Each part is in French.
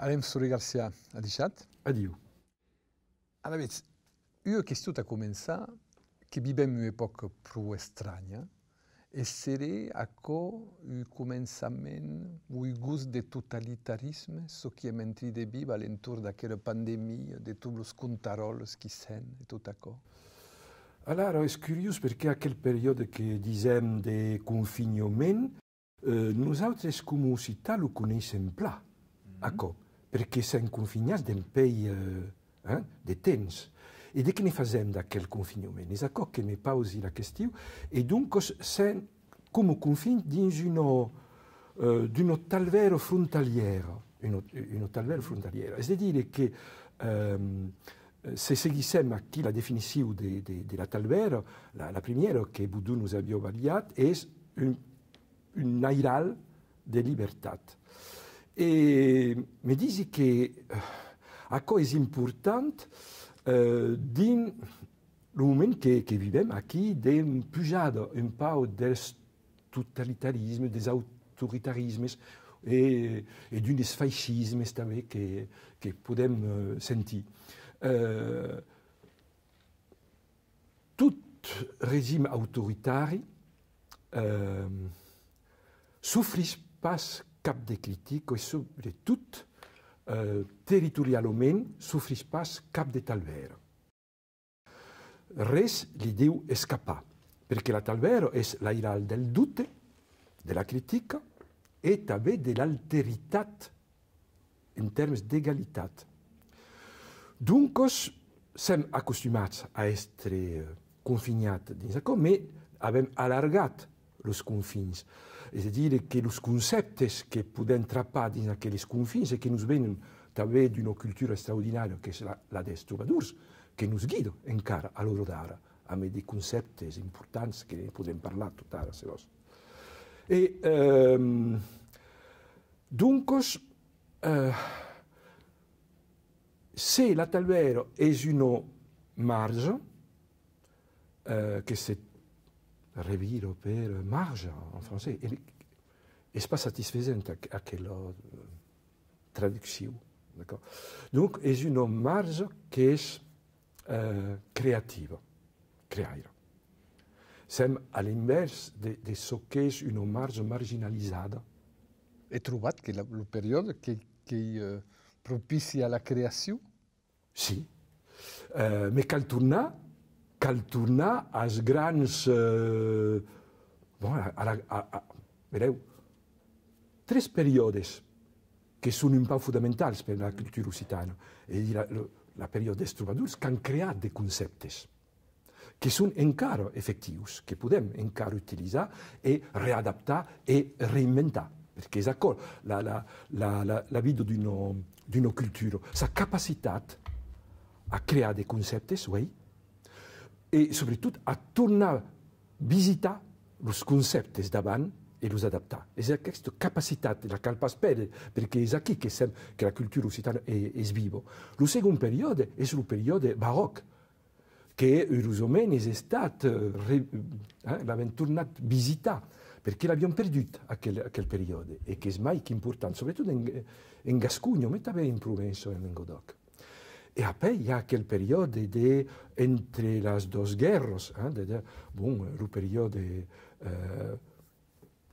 Alem Suri Garcia ha deixat? Adieu. Ara veig, io ho chiesto a començar que vivem una època prou estranya e seré aco un començament, un gust de totalitarisme, ce qui est mentri de viva alentour d'aquella pandèmia, de tots els contarols qui sent e tot aco. Alors, és curiós perquè aquell període que disem de confinament, nosaltres com a ciutat lo coneixem pla, perquè som confinats d'un país de temps. E de què ne fazem d'aquell confinament? És això que me pausi la qüestió. E doncs, som com a confinats dins d'una talvera frontaliera. Una talvera frontaliera. És a dir, que se seguissem aquí la definició de la talvera, la primera que Boudou nous havia valiat és un airal de llibertat. E me dici que això és important dins el moment que vivem aquí d'un pujada un peu dels totalitarismes, des autoritarismes e d'un feixismes també que podem sentir. Tot règim autoritari sofreix pas cap de crítica i sobretot territorialment sofreix pas cap de talvera. Res li deu escapar, perquè la talvera és l'airal del dubte, de la crítica e també de l'alteritat en termes d'egalitat. Donc, som acostumats a estar confinats dins això, però hem allargat els confins. És a dir, que els conceptes que podem trapar dins aquells confins i que ens venen també d'una cultura extraordinària, que és la dels trobadors, que ens guida encara a l'hora d'ara, amb des conceptes importants que podem parlar tot ara, se vols. E doncs, se la talvera és una marge, que se reviro per marge en francès, és pas satisfaisant aquella traducció. Donc, és una marge que és creativa, creaire. Som a l'invers de ce que és una marge marginalitzada. He trobat que el període que propicia la creació? Sí, però cal tornar als grans... Veureu, tres períodes que són un peu fonamentals per la cultura occitana. La període dels trobadors que han creat de conceptes que són encara efectius, que podem encara utilitzar i readaptar i reinventar. Perquè és això la vida d'una cultura, sa capacitat a crear des conceptes, oui, i sobretot a tornar a visitar els conceptes d'avant i els adaptar. És aquesta capacitat la cal pas perdre, perquè és aquí que la cultura occitana és viva. El segon període és el període baroc, que heurosament és estat, l'havem tornat a visitar, perquè l'havíem perdut aquell període, i que és mai que important, sobretot en Gascugno, però també en Provença i en Languedoc. E après hi ha aquell període entre les dues guerres, el període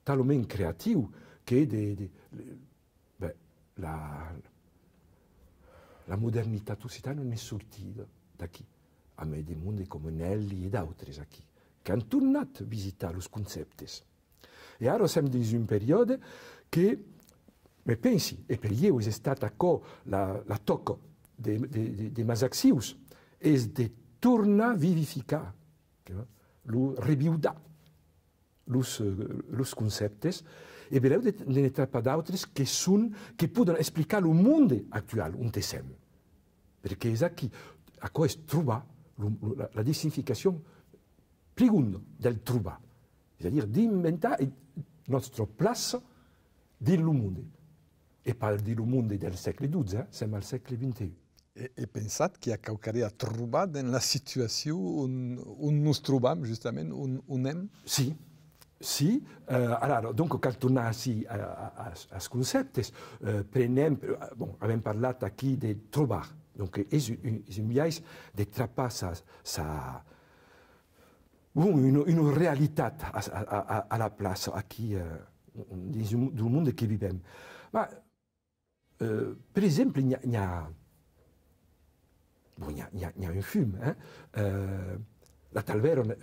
talment creatiu, que la modernitat occitana n'és sortida d'aquí, amb des mondi com Nelli i d'altres aquí, que han tornat a visitar els conceptes. E ara som dins un període que, me pensi, e per io és estat això la toca de mes accions, és de tornar a vivificar, reviudar els conceptes, e veureu de ne trapar d'altres que poden explicar el món actual on som. Perquè és aquí, això és trobar la designificació segunda del trobar, és a dir, d'inventar la nostra plaça dins el món. E pas dins el món del segle XII, som al segle XXI. He pensat que caucaria trobat en la situació on ens trobam, justament, on hem? Sí, Sì, allora, dunque, quand torna als conceptes, prenem, bon, abbiamo parlato qui di trobar, donc è un viaggio di trapare une réalité à la place, qui, du monde che viviamo. Ma, per esempio, il y a un film, la Talvero ne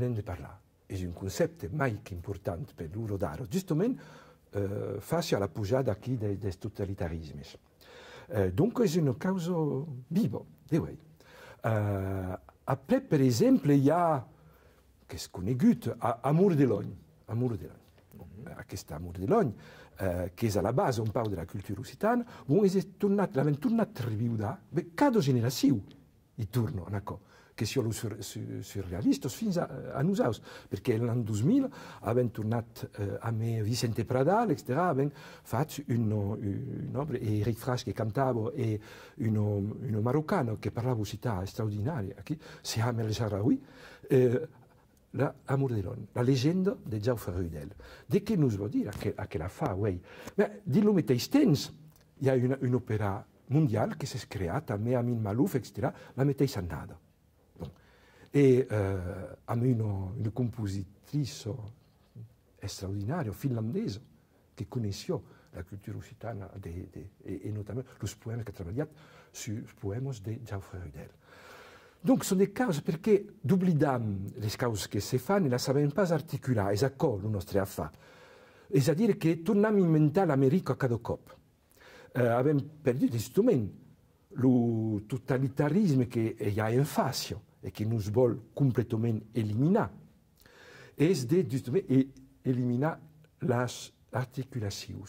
ne parla. È un concetto mai che importante per loro dare, giustamente face alla pujada qui des totalitarismi. Dunque è una causa viva, direi. Après, per esempio, il y a, che è conosciuto, Amour de l'Ogne. Amour de l'Ogne. Questo Amour de l'Ogne, che è alla base un po' della cultura occitana, l'abbiamo tornato a rivivere, cada generazione, il turno, ecco. Che sono surrealisti fino a noi, perché nell'anno 2000 abbiamo tornato a me Vicente Pradal, etc., abbiamo fatto un'opera, e Eric Frasch che cantava, e uno maroccano che parlava città straordinaria, qui si chiama El Jaraoui, l'Amour de l'Homme, la leggenda di Jaufer Rudel. Di che nos vuol dire a che la fa, oui. Di lui mateix temps, hi ha un'opera mondiale che si è creata, a me, Amin Malouf, etc., la mateixa annada. E abbiamo una compositrice straordinaria, finlandese, che conosce la cultura occitana e notamment i poemi che ha lavorato sui poemi di Jaufer Rudel. Donc, sono delle cause perché dubliamo le cause che si fanno e le sappiamo pas articolare, e accordo le nostre affari. È a dire che torniamo a inventare l'America a cada cop. Abbiamo perduto strumenti, il totalitarismo che è in fascio e che nos vuole completamente eliminare, è di eliminare le articolazioni.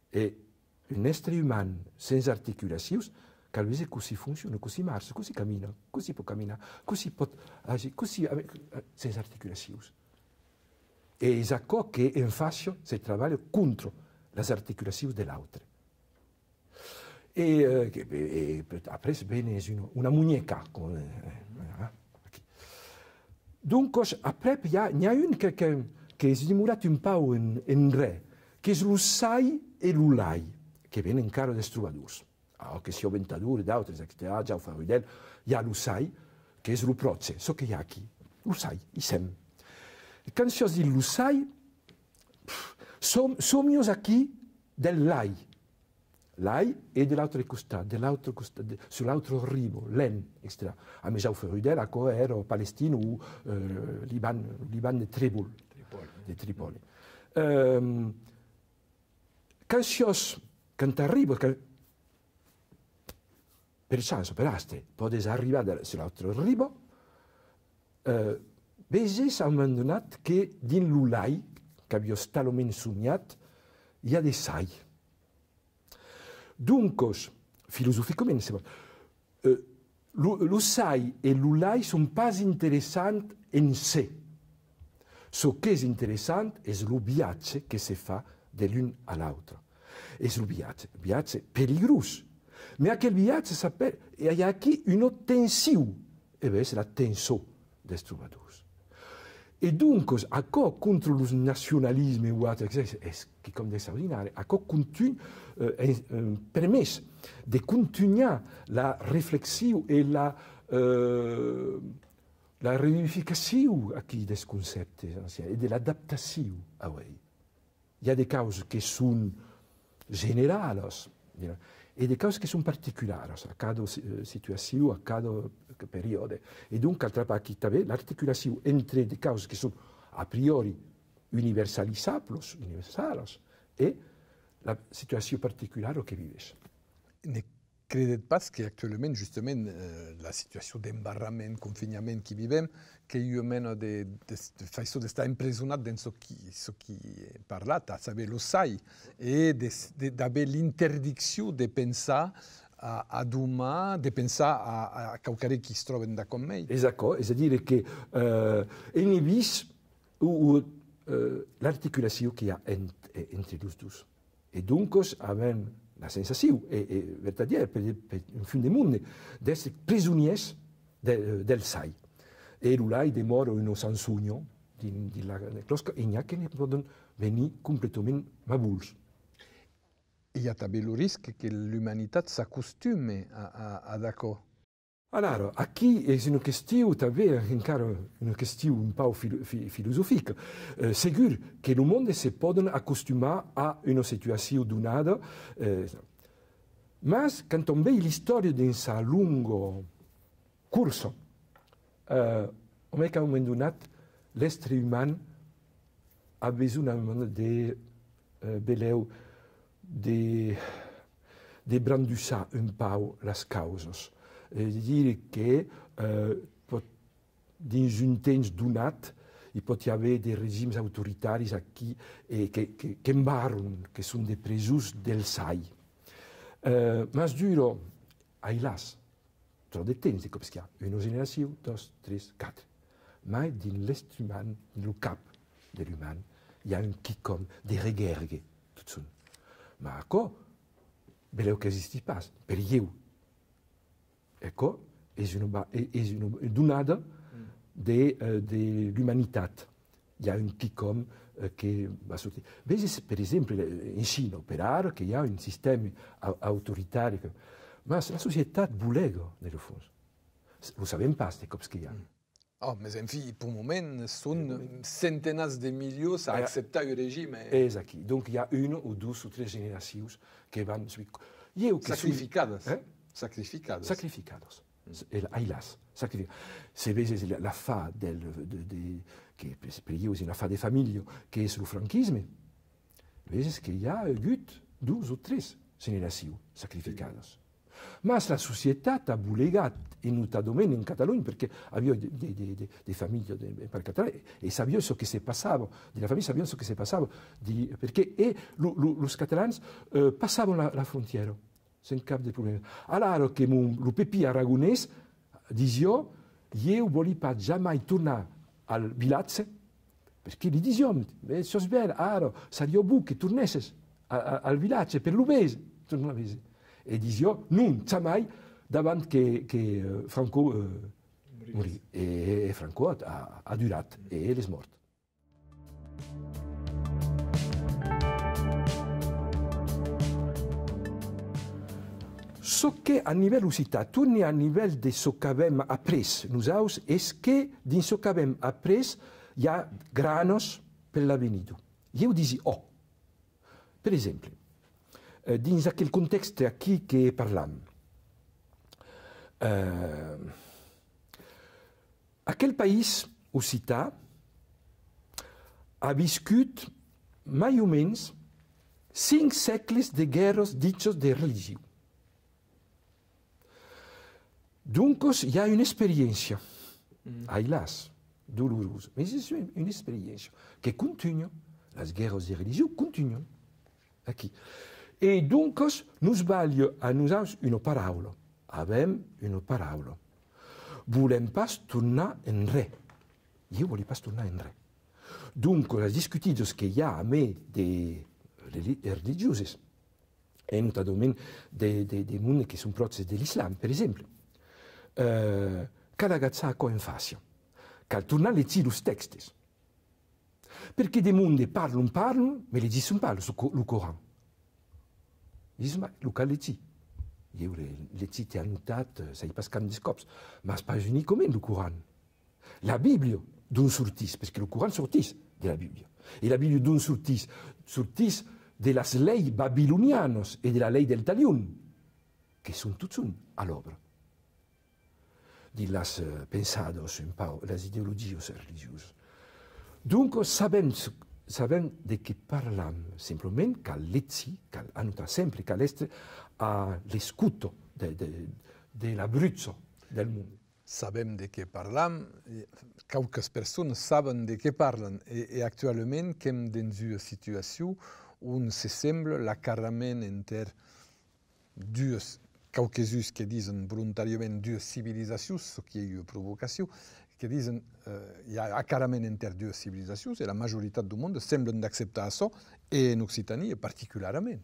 E un essere umano senza articolazioni, che così funziona, così marcia, così cammina, così può camminare, così può agire, così senza articolazioni. E è ciò che in fascio si lavora contro le articolazioni dell'altro. E appresso bene una muñeca. Dunque, après, il y a une che è dimorata un po' in re, che è l'Ussai e l'Ulai, che viene in caro des troubadours. Che sia Ventador e altri, etc., già fa vedere, il y a l'Ussai, che è l'Uproce, so che hi ha qui, l'Ussai, i sem. E quando si dice l'Ussai, siamo qui del Lai. L'Ai è dall'altro costato, sull'altro rivo, l'En, etc. A me già Rudel, a cui ero palestino o Liban di Tripoli. Quando arrivo, per chance, per aste, potete arrivare sull'altro rivo, vedi a un momento dato che in l'Ulai, che abbiamo talmente sognato, il y a dei sai. Dunque, filosoficamente, l'Ussai e l'Ulai sono pas interessanti in sé. Ce che è interessante è il viaggio che si fa dell'un all'altro. È il viaggio pericoloso. Ma quel viaggio sapere, il y a qui une tensione, e c'est la tensione des troubadours. E dunque, a quoi contro il nazionalismo e altro, che come straordinario, a quoi continue, permesso di continuare la riflessione e la riunificazione a chi des concetti e dell'adattazione a voi. Il y a des causes che sono generali e delle cause che sono particolari a cada situazione, a cada periodo. E dunque, l'articolazione entre le cause che sono a priori universalizzabili e la situazione particolare che vives. Ne credet pas que actuellement, justement, la situation d'embarrament, confinement qui vivem, que io meno de façon de estar emprisonat dans ce qui est parlat, à savoir lo sai, et d'avoir l'interdiction de pensar a doma, de pensar a qualcuno che si trova da con me. Esatto, è a dire che inibis l'articolazione che ha entre i due. E dunque abbiamo la sensazione, è veritiera per un fin del mondo, di essere prigionieri del sai. E l'ulai demora uno sansugno, de la closca e n'hi ha que ne poden venir completament mabuls. Hi ha també el risc que l'humanitat s'acostumi a d'accord. Alors, aquí és una qüestió també encara una qüestió un peu filosòfica. Segur que el món se pot acostumar a una situació donada, mas quan on vei l'història dins a lungo curso, on est qu'à un moment donné, l'être humain a besoin de beleu de brandussar un peu les causes. És a dir, que dins un temps donat hi pot haver des regims autoritaris aquí que embarren, que són des presos del SAI. Mas dura, ailas, trop de temps, com que hi ha una generació, dos, tres, quatre. Mais dins l'être humain, dins el cap de l'humain, hi ha un quelcom de reguergue, tot són. Ma això, veleu que n'existeix pas, per lleu. Ecco, és una donada de l'humanitat. Hi ha un quelcom que va sortir. Veus, per exemple, en Xina, per ara, que hi ha un sistema autoritari. Ma la societat volega, en el fons. Ho sabem pas de cops que hi ha. Oh, mais en fi, pour le moment, són centenars de milions a acceptar el règim. És aquí. Donc, hi ha una o dues o tres generacions que van... Sacrificades. Sacrificados. Sacrificados. Ailas. Se veus la fa que per io és una fa de família, que és el franquisme, veus que hi ha hagut dues o tres generacions sacrificades. Mas la societat ha volegat, e notadament en Catalunya, perquè havia de família per català, e sabia el que se passava, de la família sabia el que se passava, perquè els catalans passaven la frontiera, sense cap de problema. Alors que el Pepi aragonès disia, jo volia pas jamais tornar al vilatge, perquè li diziam, això és bé, ara seria bo que tornessis al vilatge per l'obès, e diziò, non, jamais, davant que Franco morì. E Franco ha durat, e és mort. Ce que a nivell occità, torni a nivell de ce que avem après nosaltres, és que dins ce que avem après hi ha granos per l'avenir. Jo dic, per exemple, dins aquell context aquí que parlam, aquell país occità ha viscut mai o menys 5 segles de guerres dites de religió. Donc, hi ha una experiència, ailas, dolorosa, però és una experiència que continua, les guerres de religió continuen aquí. E donc, nos val a nosaltres una paraula, avem una paraula. Volem pas tornar enrere. Jo volia pas tornar enrere. Donc, les discutides que hi ha a més de religioses, e notadament de món que són pròxims de l'islam, per exemple, cal agatzar a en fàcia, cal tornar a llegir els textos. Perquè de monde parlen, ma leggissin pas el Coran. Diuen, el cal llegir. Jo l'he llegit i anotat, sai pas cap dels cops, ma és pas unicament el Coran. La Bíblia d'on sortís, perquè el Coran sortís de la Bíblia. I la Bíblia d'on sortís? Sortís de les lleis babilonianes i de la llei del Talion, que són tots a l'obra. De les pensades, les ideologies religioses. Donc, sabem de què parlam, simplement cal llegir, cal anotar sempre, cal estar a l'escuto de la bruzza del món. Sabem de què parlam, qualques persones saben de què parlen, i actualment som dins una situació on se sembla l'acarrament entre dues caucasus que diuen voluntàriament dues civilisacions, ce qui és una provocació, que diuen hi ha acarrament entre dues civilisacions i la majoritat del món semblen d'acceptar això, i en Occitània particularment.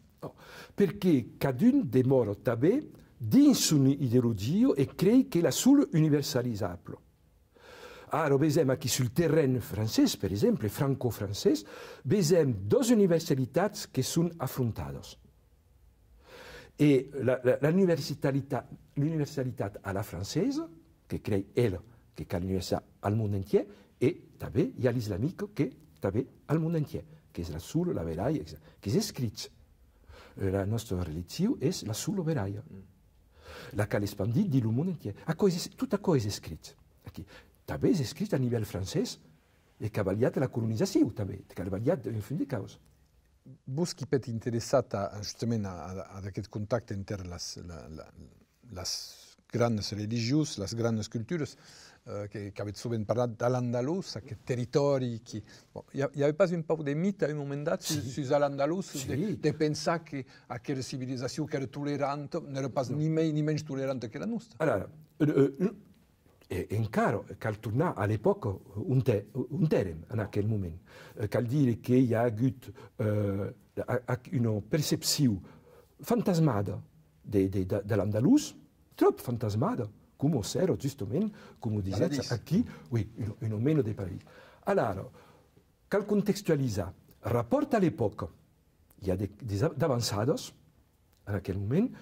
Perquè cadun demora també dins una ideologia e crei que la sola universalitzable. Alors, besem aquí sur le terrain francès, per exemple, franco-francès, besem dos universitats que sont affrontades. Et l'universalitat à la française, que crée elle, que cal l'universitat al monde entier, et també il y a l'islamique que també al monde entier, que és la sul, la veraia, que és escrit. La nostra religió és la sul, la veraia. La cal expandit di lo monde entier. Tot això és escrit. Aquí. També és escrit a nivell francès e que ha valiat la colonització, també, que ha valiat en fin de causa. Vos qui êtes interessat justament a aquest contacte entre les grandes religions, les grandes cultures, que avete sovint parlat de l'andalús, aquest territori qui... Bon, hi havia pas un poc de mite a un moment dat sus l'andalús, de pensar que aquella civilització que era tolerant no era pas ni més ni menys tolerant que la nostra. Allora, encara cal tornar a l'època un terme en aquell moment. Cal dire que hi ha hagut una percepció fantasmada de l'andalús, trop fantasmada, com era justament, com dizets aquí, oui, un meno de París. Alors, cal contextualitzar. Rapport a l'època, hi ha d'avançades en aquell moment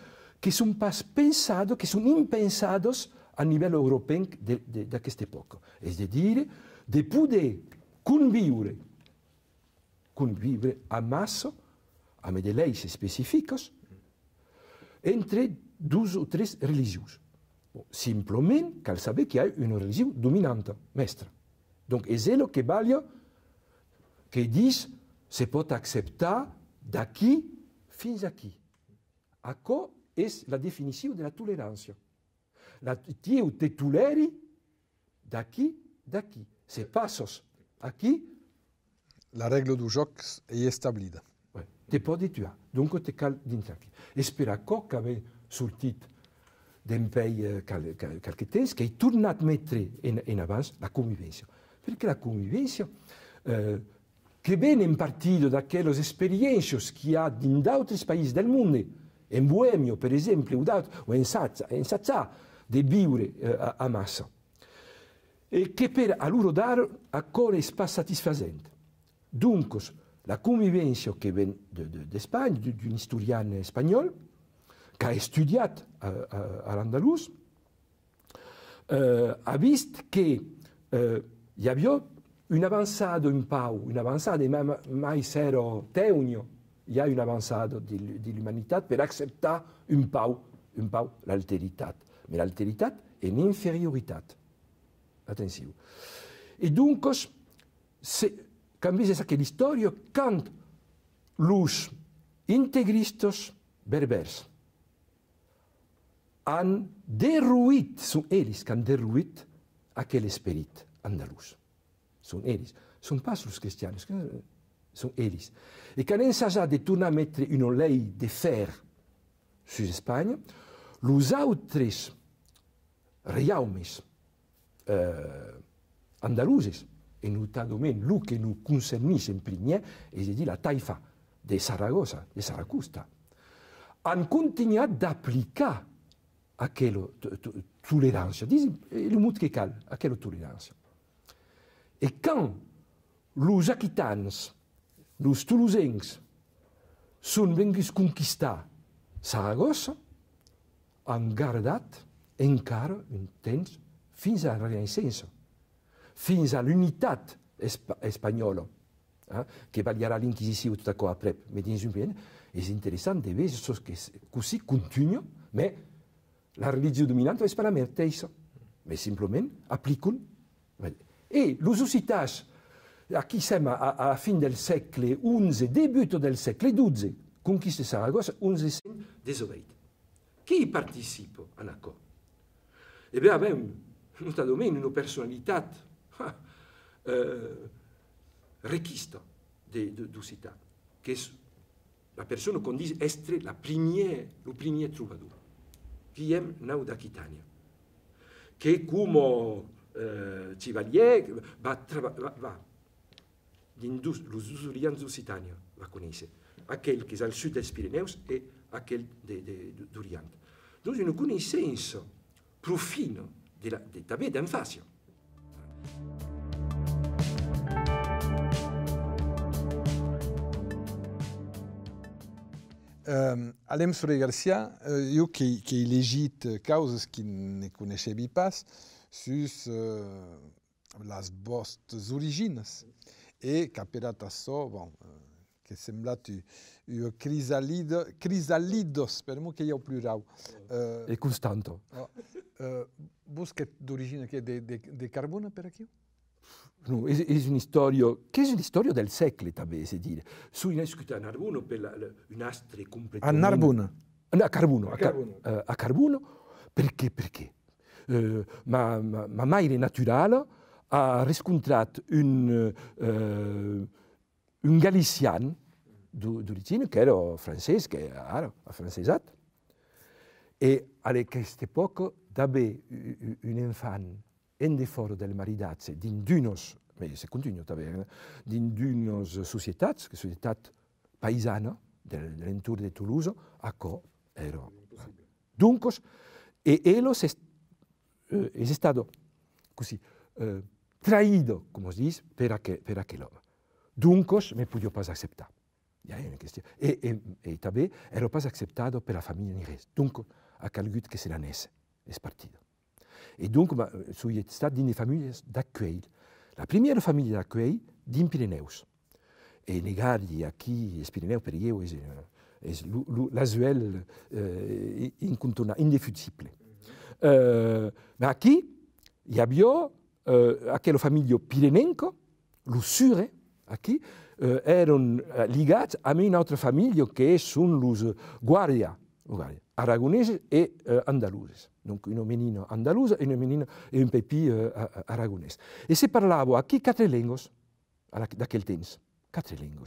que són pas pensades, que són impensades a nivell europeu d'aquesta època. És a dir, de poder conviure a massa, amb de lleis específiques, entre dues o tres religions. Simplement cal saber que hi ha una religió dominant, mestra. Donc, és el que valia que dius se pot acceptar d'aquí fins aquí. Això és la definició de la tolerància. Tu te toleri d'aquí. Se passes aquí... La règle du joc és establida. Te pot tuar, donc te cal d'entrar aquí. És per això que havia sortit d'un país qualque temps, que he tornat a mettre en abans la convivència. Perquè la convivència, que ven en partit d'aquelles experiències que hi ha en d'altres països del món, en Bohèmia, per exemple, o en Satzà, de viure a massa. E che per a loro dare ancora è satisfacente. Dunque, la convivenza che viene di Spagna, di un historiano spagnolo, che ha studiato all'Andalus, ha visto che hi havia un avançado un pau, un avançado, mai zero teunio, hi ha un avançado de l'humanitat per acceptar un pau, l'alteritat. Mais l'alteritat è un'inferioritat. Attenzione. E dunque, canvia che l'historia, quand los integristes berbers han derruït, són ells que han derruït aquell esperit andalús. Són ells. Són pas els cristians, són ells. E que han ensajat de tornar a mettre una llei de fer sur Espanya, los altres reiaumes andaluses, e notadament el que nous concernís en primer, és a dir, la taifa de Saragossa, de Saracusta, han continuat d'aplicar aquella tolerància, el mot que cal, aquella tolerància. E quan els aquitans, els tolosencs, són venguts conquistar Saragossa, han guardat encara un temps fins a la Renaixença, fins a l'unitat espanyola, que valierà l'Inquisició tot això après. Mais dins un moment, és interessant de veure que così continua, mais la religió dominant és pas la mateixa, mais simplement apliquen. E els occitans, aquí som a la fin del segle XI, debut del segle XII, conquista de Saragossa, 1118. Qui participa en això? E bé, abbiamo notadament una personalitat requista d'Occità, que és la persona qu'on dit être le premier troubadour, Guillem Nau d'Aquitània, que com chevalier va dins els usurians d'Occitània, va conèixer aquell que és al sud dels Pirineus i aquell d'Orient. Doncs una coneixença profunda també d'Anfàcia. Alem Soler Garcia, io che he llegit causes che ne conoscevi pas sus las vostres origines e caperat açò, bon, che semblat crisalidos, speremo che io plural. E constanto. Vos che d'origine che de carbone per aquí? No, è una storia del secolo, si dire. Su in Narbona per un astre completamente... A Narbona? A Carbuno. A Carbuno, perché? Ma madre naturale ha riscontrato un galiciano d'origine che era francese, che era francesat. E a quest'epoca aveva un infant en defort del maridazze d'indunos, ma se continua també, d'indunos societats paisana dell'entorno di Toulouse, a co era. Dunque, e ellos è stato così traído, come si dice, per aquell'uomo. Dunque, non potevo pas accettare. E també era pas accettato per la famiglia Nires. Dunque, ha calgut che se la nesse, è partito. Et donc, sono state delle famiglie d'accueil. La prima famiglia d'accueil din Pirineus. E negargli a chi è Pirineo per io è l'asuel indefutibile. Ma qui abbiamo quella famiglia pirenenco, l'Ussure, qui erano legati a un'altra famiglia che sono los Guardia, aragonesi e andalusi. Donc un menino andalus e un menino e un pepì aragonese. E si parlava qui 4 lingue da quel tempo, 4 lingue.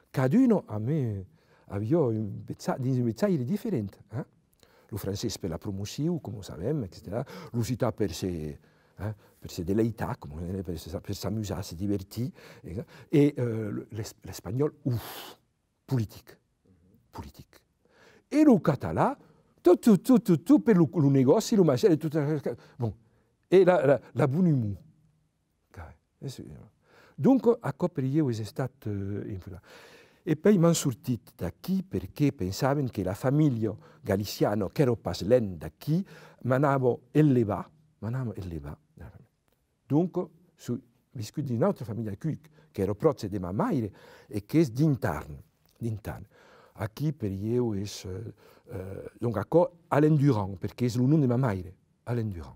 Caduno a me aveva un messaggio differente. Lo francese per la promozione, come sappiamo, etc. L'usità per se deleitare, per s'amusare, se divertire. E l'espagnolo, politique. E lo català, tutto per il negozio, il macello, tutto. Bon. E la buon umore. Dunque, a coprire è stato influente. E poi mi sono sortito da qui perché pensavano che la famiglia galiciana, che era pas lenta da qui, mi aveva elevato. Dunque, ho vissuto in un'altra famiglia qui, che era proche di mia madre e che è d'interno. A qui per io è... donc à l'endurant, perché è il nome di mia madre, à l'endurant.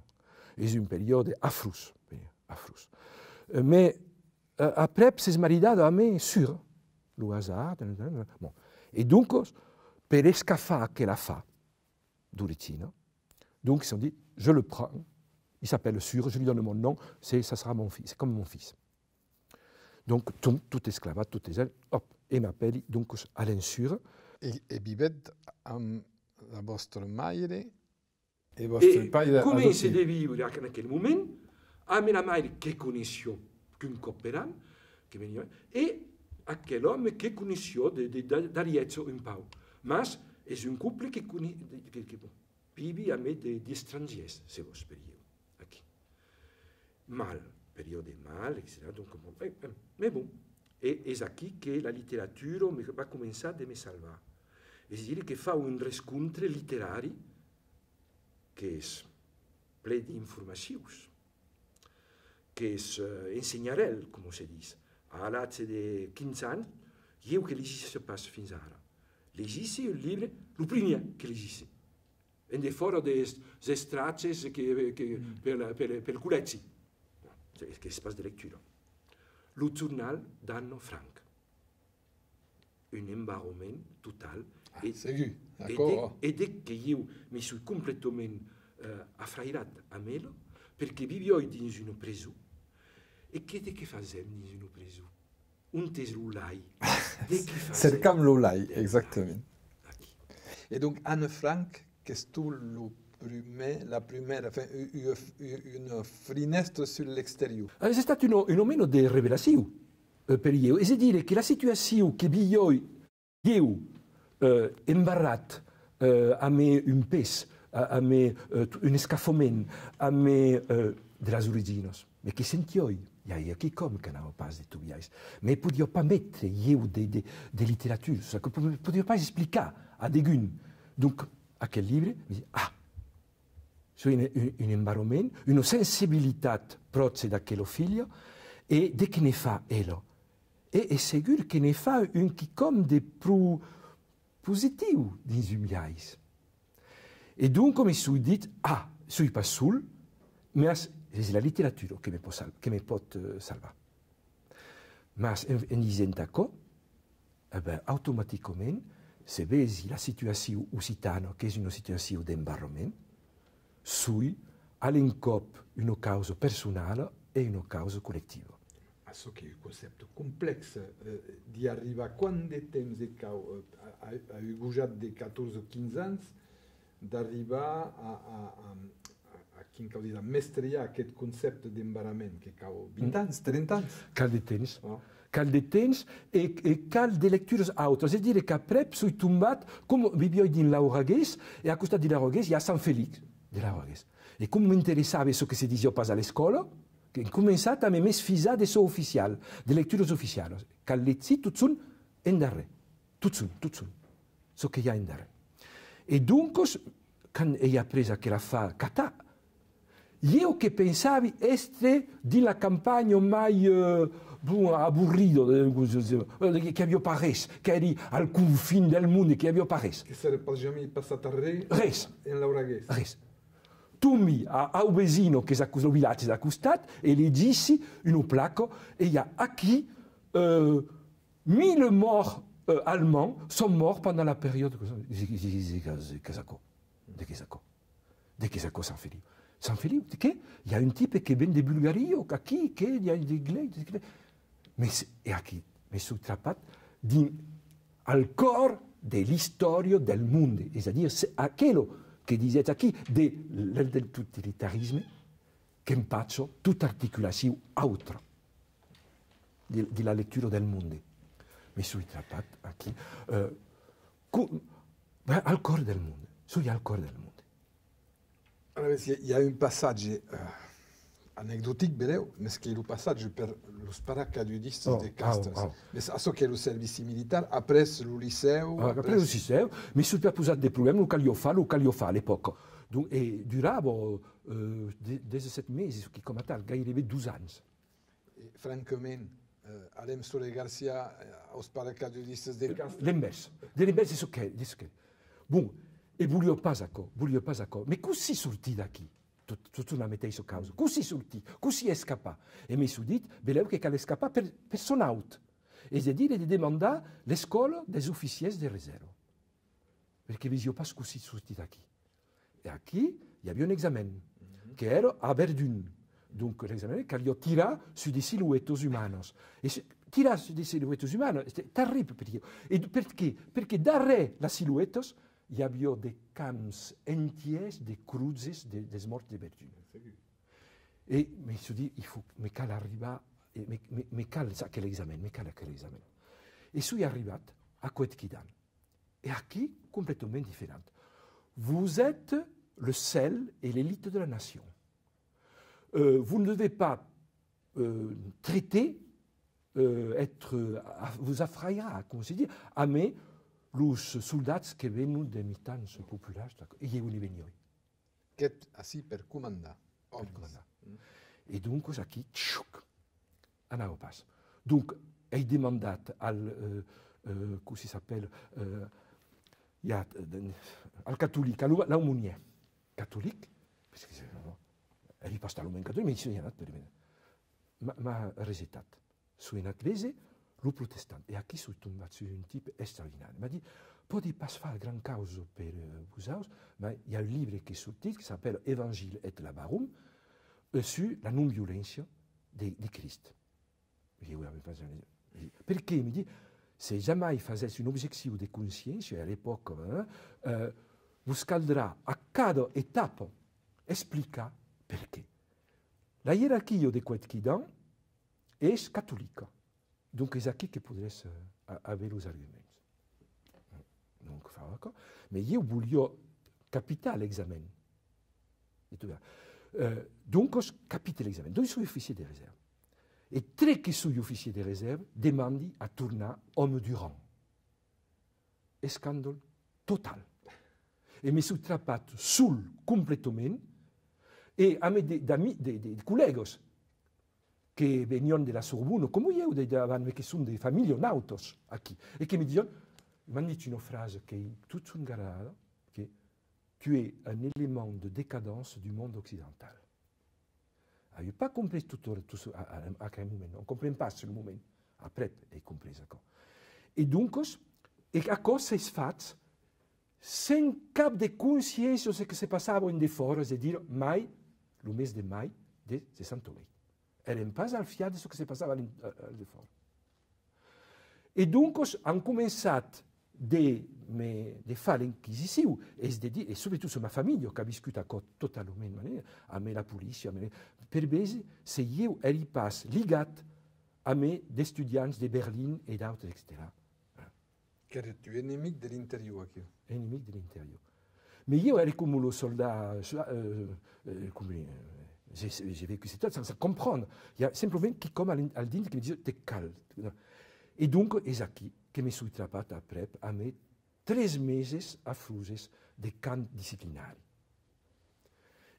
È un periodo affreux. Ma après, si è maritato a me sur le hasard. Bon. Et donc, per escaffare che la fa d'origine, donc ils se sont dit, je le prends, il s'appelle Sur, je lui donne mon nom, ça sera mon fils, c'est comme mon fils. Donc, tout esclavat, tout est hop, et m'appelle donc Alain Sur. E vivete la vostra madre e vostro padre adottivo. Come si deve vivere in quel momento? A mia madre che conosciò un cooperant, che veniva, e a quell'uomo che conosciò da Riezzo in Pau. Ma è un couple che vive a me di stranieri, se vuoi periodo. Mal, periodo mal, etc. Donc, mais bon. Et c'est qui que la littérature va commencer à me salvar. C'est-à-dire que fa un rescontre literari che è ple d'informacions, che è ensenyarel, come si dice. A l'età di 15 anni, io che leggissi pas fins ara. Leggissi un libro, il primo che leggissi. E di fuori delle stracce per culezzi, che si passa di lettura. Le giornale d'Anno Frank. Un embarrassement total. E dès que io mi sono completamente affrairato a Melo, perché vivo in una prison. E che facciamo in una prison? Un teslulai. Cercam l'ulai, esattamente. E donc Anne Frank, che è la prima, una finestra sull'esteriore. È stato un momento di rivelazione per io. E si dire che la situazione che vivo io imbarrat a me un pes, a me un escaffament, a me las originos, mais que sentioi, ia qui com que n'avons pas de tubiais, mais podia pas mettre eu de littérature, ça que podia pas explicar à degun. Donc, à quel livre, mi dit, so un environnement, une sensibilitat proche d'aquello figlio, e de che ne fa ello. E è sicuro che ne fa un qui com de più positivo dins un biais. E dunque mi sono detto, sui pas sul, ma c'est la littérature qui me peut salvar. Mais en disant d'accord, automatiquement, se vezi la situation occitana, che è una situazione d'embarrament, sui all'encop una causa personale e una causa collettiva. Ce qui est un concept complexe d'y arriver quand de temps a eu goujat de 14 ou 15 ans d'arriver à mestrear aquest concepte d'embarrament que cau 20 ans, 30 ans. Cal de temps. Cal de temps e cal de lectures autres. És a dir, qu'après, sui tombat, com vivioi din l'Auraguès, e a costat de l'Auraguès hi ha Sant Félix de l'Auraguès. E com m'interessava això que se disio pas a l'escola, que he començat a me més fisar de so oficial, de lectures oficials. Cal letzi tot són en darrer. Tot són. So que hi ha en darrer. E dunque, quan he après que la fa catà, io che pensavi essere di la campagna mai aburrido, che avevo pares, che eri al confine del mondo, che avevo pares. Che sarebbe jamais passato a res. In l'Auraguès. Res. Tu mi a Aubesino, che è il villaggio da costat, e gli dissi un placco, e il y a qui 1000 morts allemands sont morts pendant la période. De Quesaco San Felipe. San Felipe, che? Il y a un type qui vient de Bulgarie, qui, il y a des Grecs. Mais qui, mais sous trapat, al corps de l'histoire del monde. C'est-à-dire, c'est aquello che disait qui, del totalitarisme, che impaccio tutta articolazione autre di la lettura del mondo. Mais sui trapat, qui, al corps del mondo. Sui al corps del mondo. Alors, il y a un passage anecdotique, mais ce qui est le passage per los paracadudistes de Castres. Mais ça, qui est le service militaire, après le lycée. Après le lycée, mais il n'y a pas de problème, le caliofa à l'époque. Donc, et durava 17 mesi, qui comme tal, gairebé 12 ans. Et francament, allem sur Garcia, aux paracadudistes de Castres. L'embès. De l'embès, c'est ce qu'est. Bon. E voglio pas accord. Mais così sorti d'aquí? Tutta la mateixa causa. Così sorti? Così escapar? E mi sono dit, veleu che cal escapar per son aut. És a dir, de demandar l'escola des officiers de reserva. Perché visio pas così sorti d'aquí. E aquí hi havia un examen, que era a Verdun. Donc l'examen calia tirar su des silhouettes humanes. E tirar su des silhouettes humanes, è terrible per io. E perché? Perché darrere les silhouettes il y avait des camps entiers de cruzes des morts de Verdun. Et je me suis dit, il faut me cal arriver, me cal aquel examen. Et je suis arrivé à Coetquidan. Et aquí, complètement différent. Vous êtes le sel et l'élite de la nation. Vous ne devez pas traiter, vous affrayera, comment se dit, mais los soldats que venen de militants populars, e io ne venioi. Qu'est assis per comandar. Et donc, aquí, anava pas. Donc, he demandat al, com s'appelle, al catòlic, a l'aumonier. Catòlic? Parce que ell pas talment catòlic, mais il anat per m'ha recetat. Su en anglese, lo protestant. E aquí sono tombat su un type extraordinario. Mi ha detto, pode pas fare gran causa per vosaus, ma il y a un livre qui est sorti, qui s'appelle Évangile et la Barum, sur la non-violència de Christ. Perché mi dice, se jamais facesse un'objecció de consciència a l'època, vos caldrà a cada etapa explicar perché. La jerarquia de Coetquidan és catòlica. Donc, c'est aquí que podràs haver els arguments. Donc, fa d'accord. Mais io voglio capitare l'examen. Donc, capite l'examen. Donc, je suis officier de réserve. Et très que je suis officier de réserve, demande à tourner homme du rang. Scandale total. Et me suis trappé seul complètement. Et à mes des collègues qui venaient de la Sorbonne, comme moi, qui sont des familles nautos, et qui me disaient, ils m'ont dit une phrase qui est toute une garade, que tu es un élément de décadence du monde occidental. Je n'ai pas compris tout ça à quel moment. On ne comprend pas ce moment. Après, j'ai compris ça. Et donc, à cause de ce fait, sans cap de conscience de ce qui se passait en défort, c'est-à-dire mai, le mois de mai de 68. Elle n'est pas al fiat de ce qui se passait à l'effort. Et donc, on commencé de faire l'inquisition, et surtout sur ma famille, qui a vécu totalement de manière, à la police, per base, c'est je eri pas ligat à mes étudiants de Berlin et d'autres, etc. Car tu es ennemi de l'intérieur. Ennemi de l'intérieur. Mais je eri comme le soldat, j'ai vécu cette chose sans comprendre. Il y a simplement qui, comme à l'Inde, qui me dit, t'es calme. Et donc, c'est ici que je me suis trappé après à mes 13 meses à Fruses de camps disciplinaires.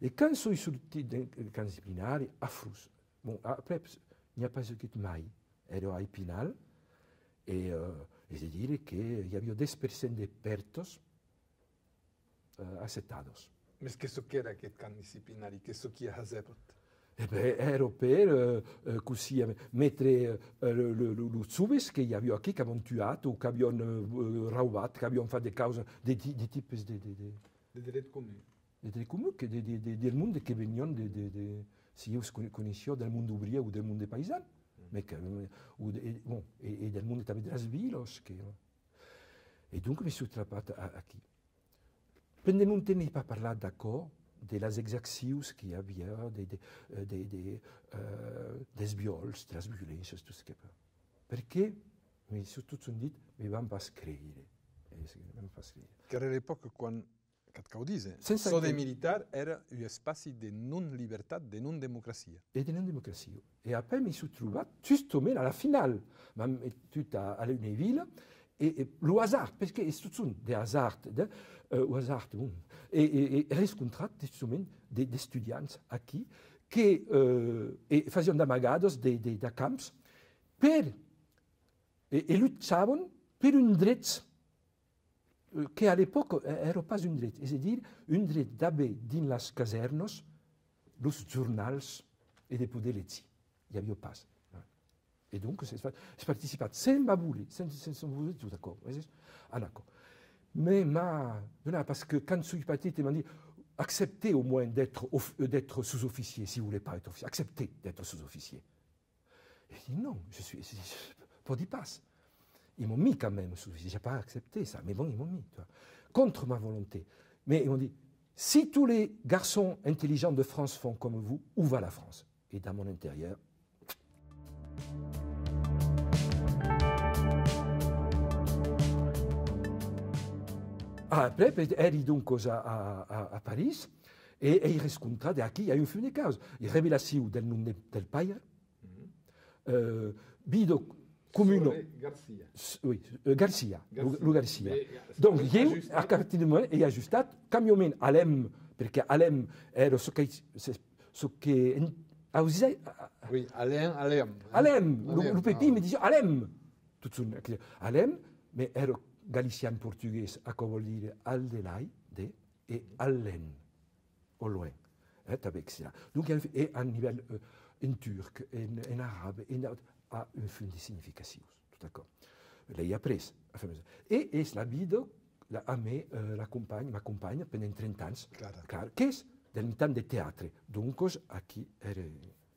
Et quand je suis sorti des camps disciplinaires à Frus, bon, après, il n'y a pas eu que mai, era à Épinal, et c'est-à-dire qu'il y avait 10% de pertes accettados. Mais qu'est-ce qu'era aquest camp disciplinari? Qu'est-ce qui a fait? Eh bien, era per così mettere le subis che gli avevano qui, che avevano tuato, o che avevano raubato, che avevano fatto cause di tipi di diritti comuni. Di diritti comuni, del mondo che venivano, se io conoscevo, del mondo ouvrier o del mondo paesano, e del mondo també delle viles. E dunque mi sono trappato a qui. Pendant un temps, je n'ai pas parlé d'accord de les exactions qu'il y avait, des viols, des violences, tout ce qui est. Parce que, mais surtout, on dit, mais ne vont pas se créer. Car à l'époque, quand tu disais, les militaires era un espace de non-liberté, de non-démocratie. Et de non-démocratie. Et après, je me suis trouvé justement à la finale. Tu es allé à une ville, et le hasard, parce que c'est tout des hasards, au hasard, et rencontré justement des étudiants ici qui faisaient des amagados des camps et luttaient pour un droit qui à l'époque n'était pas un droit, c'est-à-dire un droit d'avoir dans les casernes les journaux et de pouvoir lire. Il n'y avait pas. Et donc, je participais sans babouler, sans babouler, tout d'accord. Ah, d'accord. Mais parce que quand je suis parti, ils m'ont dit, acceptez au moins d'être sous-officier, si vous ne voulez pas être officier. Acceptez d'être sous-officier. Et je dis non, je suis pas d'y passe. Ils m'ont mis quand même sous-officier. Je n'ai pas accepté ça, mais bon, ils m'ont mis, tu vois, contre ma volonté. Mais ils m'ont dit, si tous les garçons intelligents de France font comme vous, où va la France? Et dans mon intérieur, après, eri donc a Paris e i riscontrati aquí a un fine causa. I revelazioni del nome del paese, bido comuno. Garcia. Oui, Garcia. Donc, io, a partir du moment, ho aggiustato, cambiamento all'EM, perché all'EM era ce che oui, Alem. Le petit me disait Alem. Tout de suite, Alem, mais era galician portugais, à quoi veut dire aldelai, et allen, au loin. Donc, et à niveau en turc, en arabe, a une fin de signification. Tout d'accord. Lei a pris. Et la vie ma compagne, pendant 30 ans, qui est del temps de théâtre. Donc, aquí era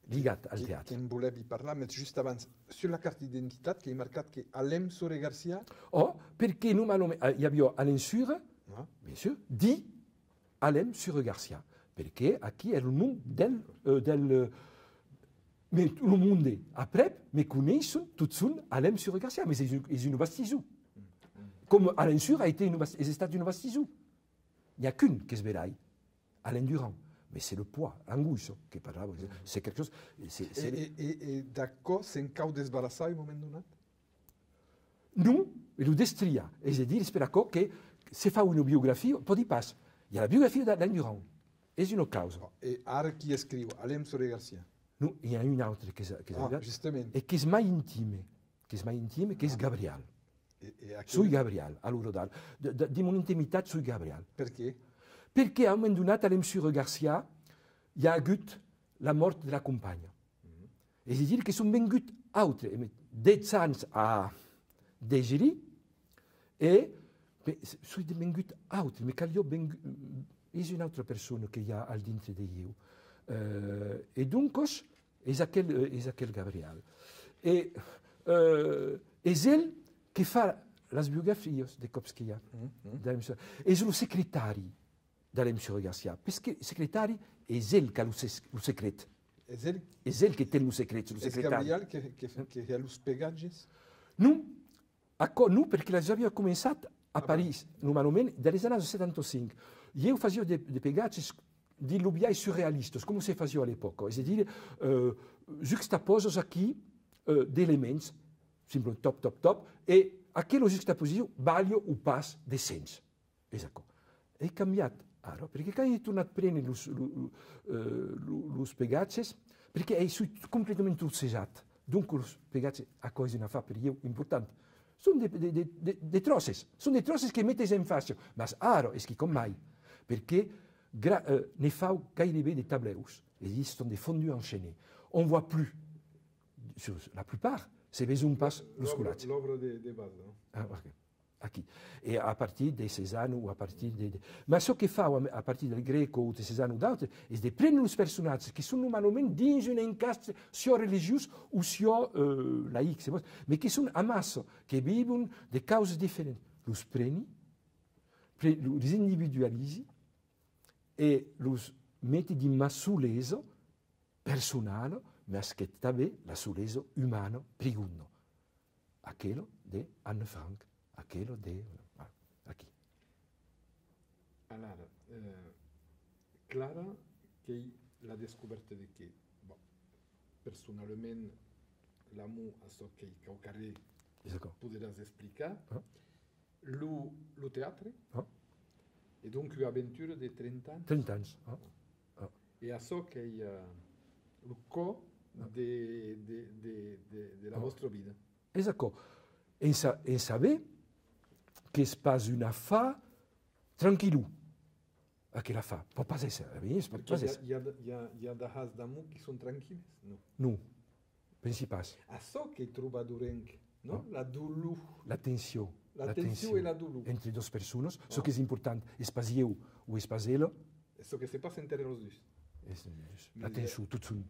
ligat al teatre. Qui voulait parler, mais juste avant, sur la carte d'identité, qui est marqué que Alem Sore Garcia. Oh, perché nous il y avait Alain Sure, bien sûr, dit Alem Sure Garcia. Perché aquí est le nom del mais tout le monde, après, me connaissent tout de suite Alem Sure Garcia, mais c'est une bastizou. Comme Alain Sure a été une bastizou. Il n'y a qu'une qui se verra, Alain Durand. mais c'est le poids, l'anguscia che parlavo, c'est quelque chose... Et d'accord, c'est un cas d'esbarrassar au moment donné? Non, lo destria, è dire, spera che se fa una biografia, poi passa. Il y a la biographie d'Alain Durand, è una causa. Et ara qui scrive? Alain Soler Garcia. Non, il y a une autre che justement. E che è mai intime, che è Gabriel. Sui Gabriel, allora, di mon intimità sui Gabriel. Perché? Perché a un moment donné, Alain Soler Garcia, il y a eu la morte de la compagna. E si dire che sono vengut altre, 10 anni a Degiri, e sono vengut altre, ma che io è un'altra persona che ha al dentro di io. E dunque, è quel Gabriel. E è lui che fa le biografie di Kopskia. E è il segretario d'Alain Soler Garcia, perché il segretario è lui che ha il segreto. È lui? È lui che ha il segreto. È Gabriel che ha i pegaggi? Non, perché la aveva cominciato a Parigi, normalmente, dagli anni 75. Io facevo dei pegaggi di lubiai surrealisti, come si faceva all'epoca. È dire, juxtaposos qui di elementi, sempre top, e a quello juxtaposizione vaglio o passo di senso. Esatto. È cambiato. Perché quando è tornato a prendere i pegaggi, perché è completamente usato. Dunque, i pegaggi a cosa ne fa per io importante. Sono dei trosses che mettete in faccia, ma aro è che mai, perché ne fa gairebé des tableaux, et ils sont des fondus enchaînés. On ne voit plus, sur la plupart, c'est besoin passe musculaire. L'œuvre de base, non? Ah, ok. Aqui. Et à partir de Cézanne ou à partir de... Mais ce qu'il fait à partir du Greco ou de Cézanne ou d'autres, c'est de prendre les personnages qui sont normalement dans une encastre sur religieuse ou sur laïque, mais qui sont à masse, qui vivent des causes différentes. Les prennent, les individualisent et les mettent dans ma soulèse personnelle, mais qui també la soulèse humaine priguno. Aquello de Anne Frank. Aquello de aquí. Allora, Clara, che la descoberta di che, personalmente, l'amour a ce che au carré potràs explicar, le théâtre, et donc l'avventure de 30 ans. 30 ans. Et à ce che le corps de la vostra vida. Esatto. E sapere che es pas una fa tranquillou a che la fa. Può pas essere, Il y a des has d'amour qui sont tranquilles, non? Non, pensi pas. A so che trova durant, no? La douleur. La tensió. La tensió e la douleur. Entre dos persones, ce que és important, és pas eu o és pas ella. Ce que se passe entre los dos. La tensió, tot un.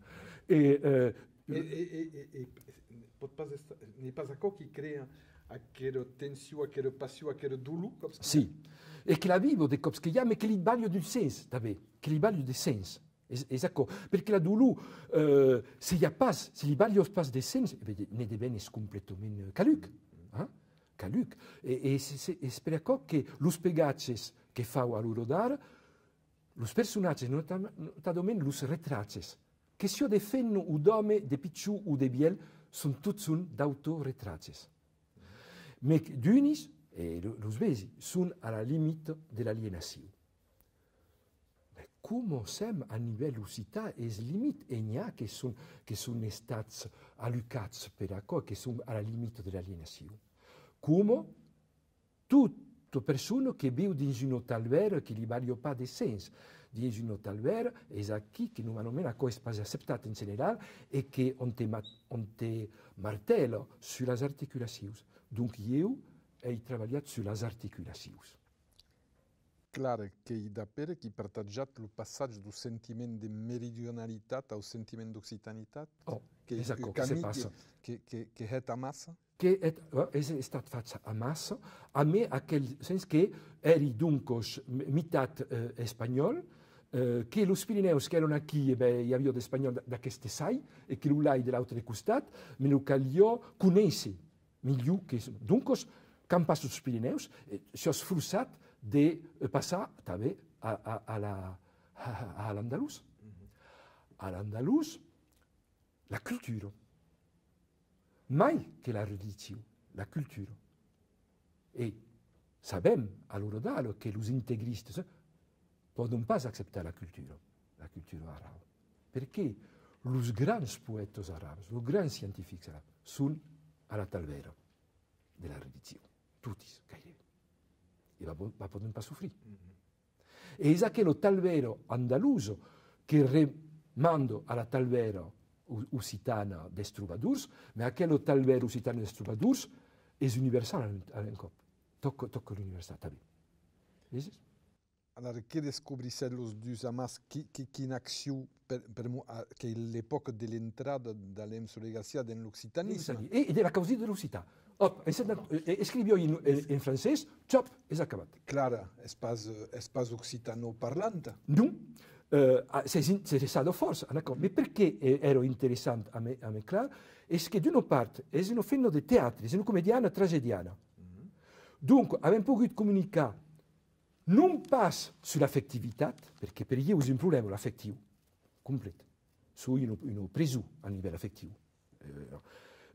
N'est pas d'accord qui crée aquella tensione, aquella passione, aquella dolore? Sì, e che la vivo di Kopskia, ma che li sbaglio di senso, davvero, che li sbaglio di senso. Esatto, perché la dolore, se gli sbaglio pas di senso, ne diviene completamente caduc. Caduc. E spero che lo spiegace che fa a loro dare, los personaggi, notamment los retraces, che si defenno o d'home, de picciù o de biel, sono tutti d'autoretraces. Ma d'unis, e los vesi, sono alla limite dell'alienazione. Ma come siamo a livello città, è limite e n'hi ha che sono stati allucati per accordo, che sono alla limite dell'alienazione. Come tutte persone che vivono in un talvero che gli valgono pas di senso. Di un talvero è qui che normalmente è pas accettato in generale e che on te martello sulle articolazioni. Dunque io ho lavorato sulle articolazioni. Claro che da per chi parteggiato il passaggio del sentimento di meridionalità al sentimento di occitanità, che è a massa? Che è stato fatto a massa, a me a quel senso che eri dunque metà spagnolo, che lo Pirineus che erano qui, io avevo di spagnolo da queste sai, e che l'ulai dell'altro costato, me lo caglio conosce meglio che dunque campato sui Pirineus, si è sforzato di passare alla à l'Andalous. À l'Andalous, la culture. Mai che la religione, la cultura. E sapem all'Urodalo che gli integristi possono pas accettare la cultura arabe. Perché i grandi poeti arabi, i grandi scientifici arabi, sono alla talvera della religione. Tutti, gairebbe. E ne possono pas soffrire. E è quello talvero andaluso che rimanda alla talvera usitana des troubadours, ma quello talvero usitano des troubadours è universale all'encop. Tocca l'università, tabi. Alors, che descobrissent los dus amas qui n'action che l'époque de l'entrada dall'Emso Garcia nell'Occitanisme? E della causa dell'Occità. Scrivio in francese, ciop, è accabato. Clara, è pas occitano parlante? Non, sei interessato forse, ma perché ero interessante a me Clara? È che da una parte è un fenomeno di teatro, è una commediana tragediana. Dunque, abbiamo potuto comunicare non pas sull'affettività, perché per io è un problema l'affettivo, completo. Sono preso a livello affettivo.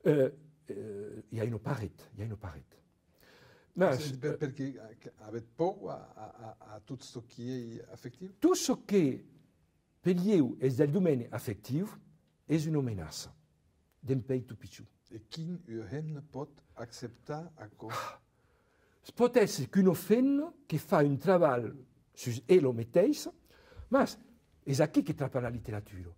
Il y a une parete. Perché avete paura a tutto ciò che è affettivo? Tutto ciò che per io è del domaine affettivo è una menace d'un pays tout piccolo. E chi non può accettare a cosa? Pot essere qu'une femme che fa un lavoro su ella stessa, ma è qui che trappa la letteratura.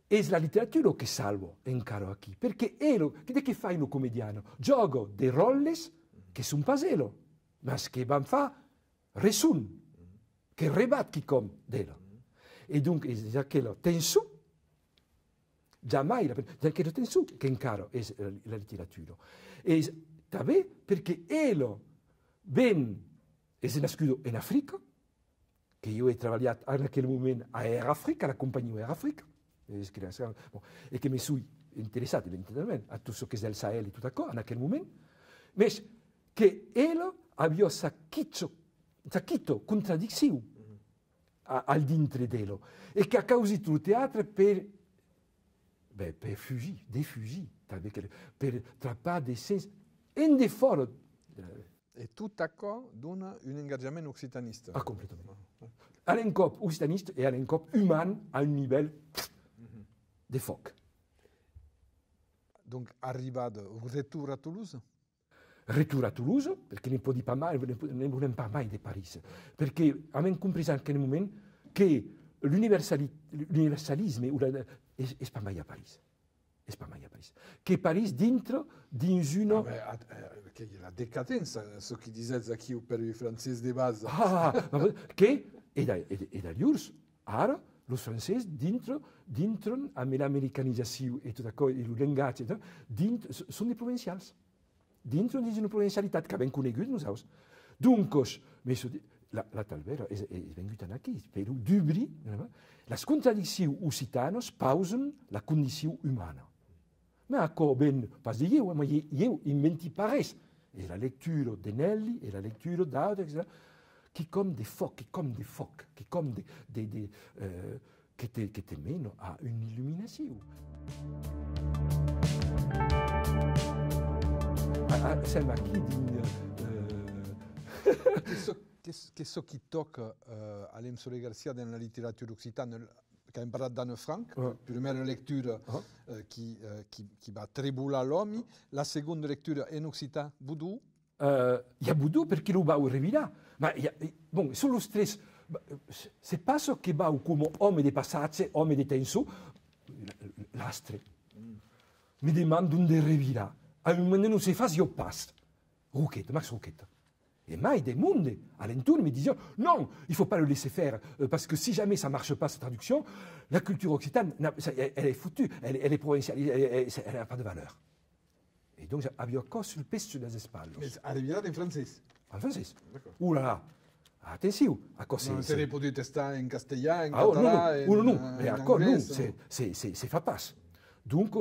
È la letteratura che salvo encara qui, perché ella, che fa un commediano, gioca dei ruoli che sono pas ella, ma che van fa resun, che rebat chi com d'ella. E dunque è quella tensu, jamais quella tensu che encara la letteratura. E també perché ella ben è nascuto in Africa, che io ho lavorato in quel momento a Air Africa, la compagnia Air Africa, e che mi sono interessato evidentemente a tutto ciò che è del Sahel e tutto ciò, in quel momento, ma che ella aveva sacchito contraddizioni al dintre d'ella, e che ha causato il teatro per fuggire, per trappare dei sensi, e di fuori. E tutto ciò dona un engagement occitaniste. Ah, completamente. All'encop occitaniste e all'encop umano a un livello di foc. Donc, arrivato, retour a Toulouse? Retour a Toulouse, perché ne può pas mai, ne vogliamo pas mai di Parigi. Perché abbiamo compreso anche nel momento che l'universalisme è pas mai a Parigi. È pas mai a Parigi. Che Parigi dentro di uno... La decadenza, ce che dite qui per i francesi di base. Che è dagli urs, ora, i francesi dentro l'americanizzazione e tutto ciò, il linguaggio, sono dei provinciali. Dentro di una provincialità che abbiamo conosciuto noi. Dunque, la talvera è venuta qui, per i dubbi, le contraddizioni occitane spausano la condizione umana. Ma ancora ben, pas di io, ma io inventi pares. E la lettura di Nelly, e la lettura d'Aude, etc., che come des foc, che ti meno a un'illuminazione. Sembra qui di... Che so chi tocca all'Emso Garcia nella letteratura occitana, che ha imparato da Anne Frank, la prima lettura che va tribulare l'uomo, la seconda lettura in Occità, Boudou? Il y a Boudou perché lo va a rivelare, ma bon, sullo stress, se passo che va come uomo di passaggio, uomo di tenso, l'astre, mi demando un de rivelare, a un momento non si fa, io passo, Rouquette, Max Rouquette. Et mai des mondes alentour me disaient non, il ne faut pas le laisser faire, parce que si jamais ça ne marche pas, cette traduction, la culture occitane, elle est foutue, elle est provinciale, elle n'a pas de valeur. Et donc, j'avais encore sur le peste sur les espalles. Mais arrivé en français? En français. Ouh là là, attention, à quoi c'est... Non, c'est potuto testare in castellano, in català, non, mais encore non, c'est pas passe. Donc,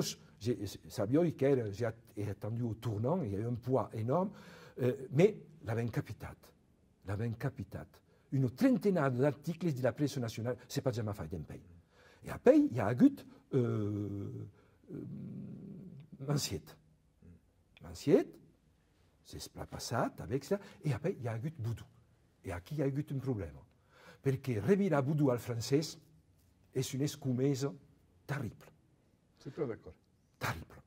savions que j'ai attendu au tournant, il y a eu un poids énorme, mais l'avem capitat, une trentaine d'articles de la presse nationale, c'est pas jamais fait d'un pays. Et après, il y a eu Manciette. Manciette, c'est la passade avec ça, et après, il y a eu Boudou. Et aquí il y a eu un problème. Parce que revirer Boudou al français est une escumese terrible. C'est pas d'accord. Terrible.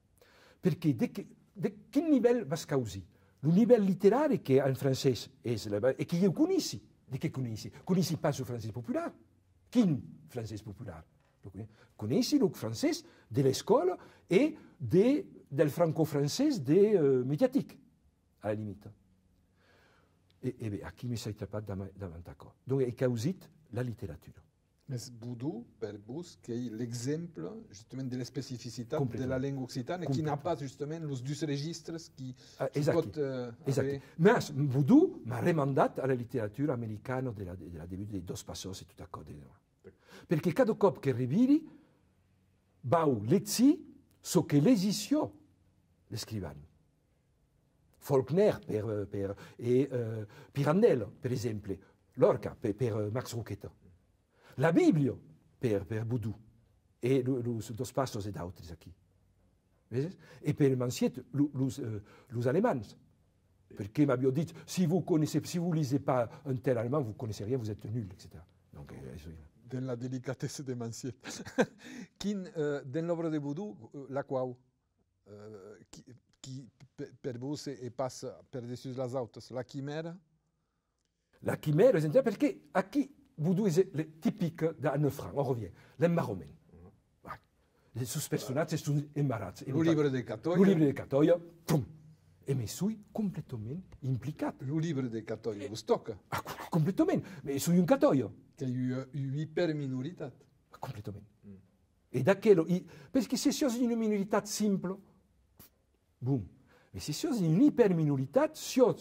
Parce que de quel niveau va se causer? Le niveau littéraire qui en français est qui je connais. De qui connais? Connais pas le français populaire? Quel français populaire? Connais le français de l'école et del franco-français des médiatiques, à la limite. Et bien, aquí ne sais pas d'accord. Donc, il cause la littérature. Mais Boudou, per vous, qui est l'exemple justement de la spécificité de la langue occitane, qui n'a pas justement les deux registres qui peuvent... Exact. Mais Boudou m'a remandé à la littérature américaine de la début des Dos Passos et tout à côté. Parce que cada cop que reviri, bau lezzi ce que l'esitio l'escrivano. Faulkner et Pirandello, per esempio, Lorca per Max Rucchetta. La Bibbia per Boudou et les Dos Passos et d'autres aquí. Et per Manciette, les Allemands. Parce que m'avait dit, si vous ne lisez pas un tel allemand, vous ne connaissez rien, vous êtes nul, etc. Donc, dans la délicatesse de Manciette. Dans l'œuvre de Boudou, la qual, qui per vous et passe par-dessus les autres, la chimère? La chimère, parce que aquí, Boudou est typique d'Anne Frank, on revient, l'embarrassement. Les personnages sont embarrassés. Le livre de Catoia. Le livre de Catoia, pum. Et je suis complètement impliqué. Le livre de Catoia, vous stockez? Complètement. Mais je suis un Catoia. Qui a eu une hyper-minorité. Complètement. Et d'accord, parce que c'est sur une minorité simple, boum. Mais c'est sur une hyper-minorité, sur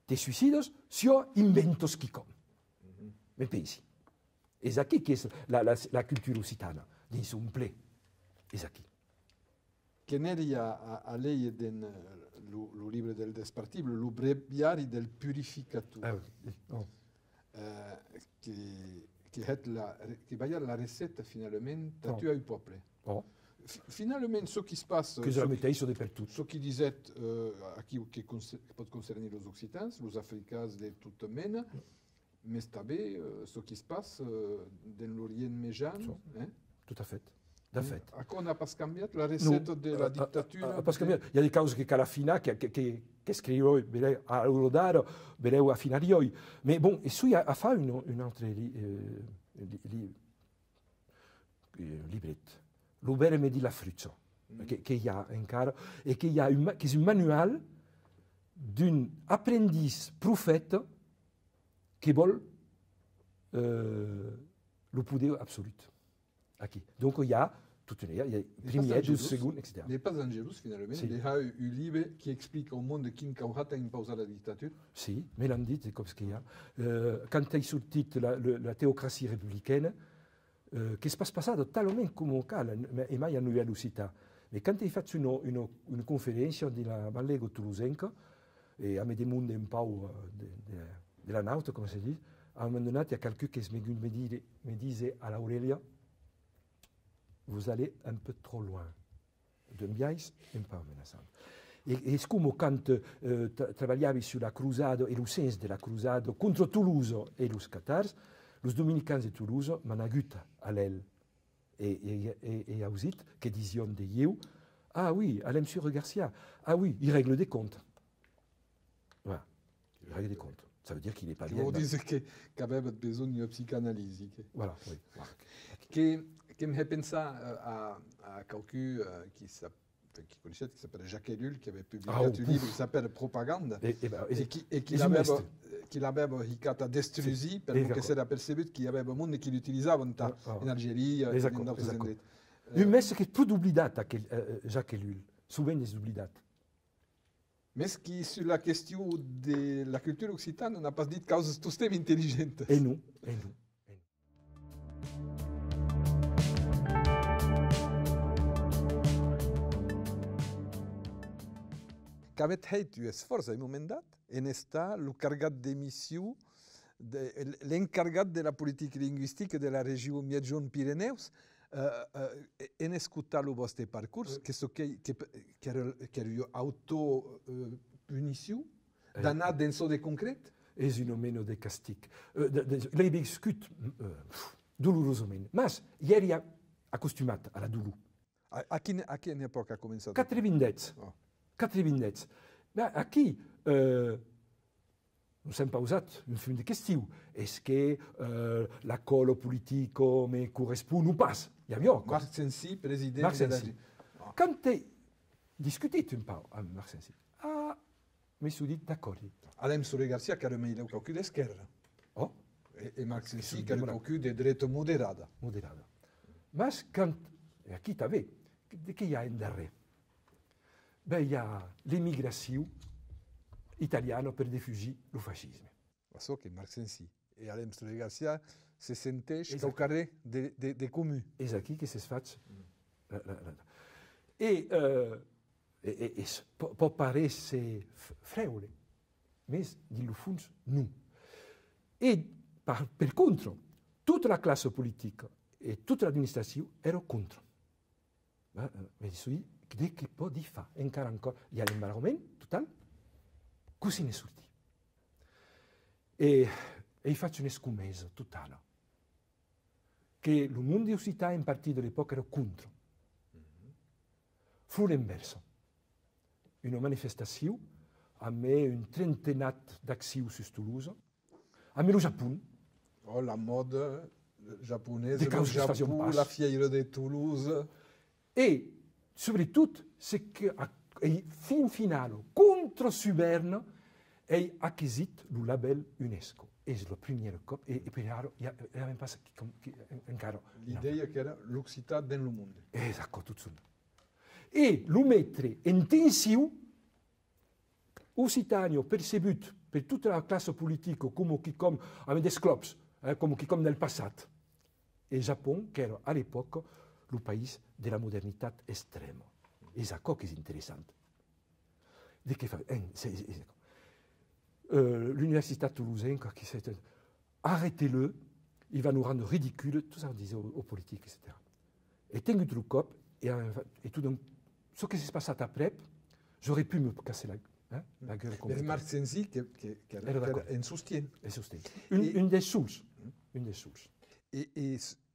des suicides, sur inventos qui comme. Mais pensi. Et c'est qui est la culture occitane, dans son play. Et c'est qui. Che neri a lei den lo libro del Despartible, lo breviari del Purificatur, qui va la recette finalement tu as eu peuple. Finalement, ce qui se passe, que je la mettais sur des pertus. Ce qui disait qui peut concerner les Occitans, les Africains de toute mena, mais ce qui se passe dans l'Orient médian. Tout à fait. Fait. À quoi on n'a pas cambié la recette de la dictature? Parce qu'il y a des causes que Calafina, qui scriveva a Eurodaro, vedeu a Finarioi. Mais bon, et lui a fait une autre librette. L'Ubere me dit la fruzzo, qu'il y a encore, et qui est un manuel d'un apprenti prophète qui veut le pouvoir absolu. Aquí. Donc il y a toute une il y a premier, 12 secondes, etc. Mais pas Angelus finalement, il y a un livre qui explique au monde qui a imposé la dictature. Si, mais l'on dit, c'est comme ce qu'il y a. Quand il est sous-titre la théocratie républicaine, che è passato talmente come un calo, e mai a Nouvelle Occità. E quando hai fatto una conferenza della Mallego Toulousenca, e a me demande un po' della nauta, come si dice, a un moment donné, il y a quelqu'un qui me disait à l'Aurélia, vous allez un peu trop loin. De biais, un peu menaçant. Et c'est comme quand travaillavi sur la crusade et le sens de la crusade contre Toulouse et les Catars, les dominicains de Toulouse m'ont agut à l'aile et à Ousit, qui dision de Yeu, ah oui, à l'M. Garcia, ah oui, il règle des comptes. Voilà, il règle des comptes. Ça veut dire qu'il n'est pas bien. Vous dites qu'il avait besoin d'une psychanalyse. Voilà, oui. Qui me fait penser à quelqu'un qui connaissait, qui s'appelle Jacques Ellul, qui avait publié un livre qui s'appelle Propagande, et qui l'avait ricato a destruisi perché si era percepito qu'il y avait un monde qui l'utilisait en Algérie et dans d'autres endroits. Un message qui est plus oublié que Jacques Ellul, souvent des oubliés. Mais ce qui, sur la question de la culture occitane, on n'a pas dit causes tout c'était intelligentes. Et nous. Qu'avait fait un esforç à un moment dat, en esta le cargat d'émission l'encargat de la politique linguistique de la région Miegion-Pyrénées, en escutat le vostre parcours, que era auto-punició, d'anar dans ce de concret? És un meno de castic. L'he viscut dolorosament, mas ja era acostumat a la dolor. A quina època ha començat? 90. Oh. 90. Aquí non hem pausat un film de questiu. Est-ce que l'accordo politico me correspon ou pas? Hi havia acord. Marc Sensi, president Marc de la... Sensi. Quand he discutit un peu amb Marc Sensi, me suis dit d'acord. Alain Soler Garcia, que era mai l'aucau d'esquerra. Oh, E Marc Sensi, que era l'aucau de dreta moderada. moderada. Mas quand, e aquí també, de què hi ha en darrer? Bé, hi ha l'emigració italiana per defugir el feixisme. Això que Marc Sensi e Alain Soler Garcia se senteix al carrer de comú. És aquí que es faig. Pot paréixer freule, mas dins el fons no. E per contra, tota la classe politica e tota l'administració era contra. Mi dic, què pot fer? Encara hi ha l'embargament total? Così ne sortì. E faccio un'escomesa totale. Che il mondo occitano in partito dell'epoca era contro. Fu l'inverso. Una manifestazione, a me un trentenat d'azioni su Toulouse, a me lo Giappone. Oh, la mode japonaise, De le Japon, pas. la fièvre de Toulouse. E soprattutto, c'est che fin finale, contro Suberne, è acquisit il label UNESCO. È la prima cop, e per ora, il n'y avait pas encara. L'idea che era l'Occitan dans le monde. Esatto, tutto subito. E lo mettere in tensione, Occitanio perceput per tutta la classe politica come chi come aveva des clubs, come chi come nel passato. E il Giappone, che era all'epoca il paese della modernità estrema. Esatto, che è interessante. Di che fa? L'université toulousaine, qui s'est arrêtez-le, il va nous rendre ridicules, tout ça on disait aux politiques, etc. Et tengut le cop, et tout donc, ce qui s'est passé après, j'aurais pu me casser la gueule comme Mais Marc Sensi, che era en soutien. Une des sources. Une des sources.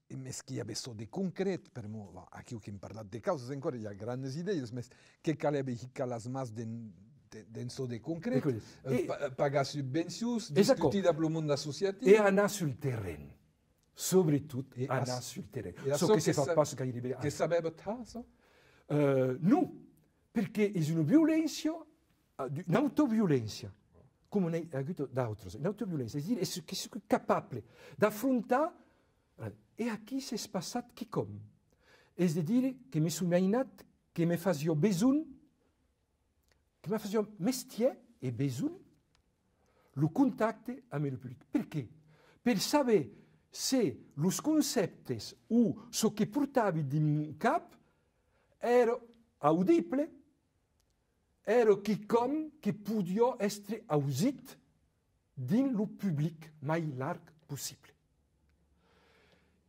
Mas que hi ha beso de concret, per mo, aquí que hem parlat de causes, encara hi ha grans idees, mas que caleva i calas mas denso de concret, pagar subvencions, discutir amb el món associatiu. Et anar sur le terrain. Sobretot anar sur le terrain. Ce que se fa pas gairebé. Che sapeva ça? No, perché è una violenza, un'autoviolència, come ne ha avuto d'altres. Un'autoviolència, és a dir, che sono capace d'affrontare. E aquí s'è passat qui com. És a dir, que me sono imaginat que me facio besoin, que me facio mestier e besoin, lo contacte amb el públic. Per què? Per saber se els conceptes o ce que portava din cap era audible, era quelcom que podia essere ausit din lo públic mai larg possible.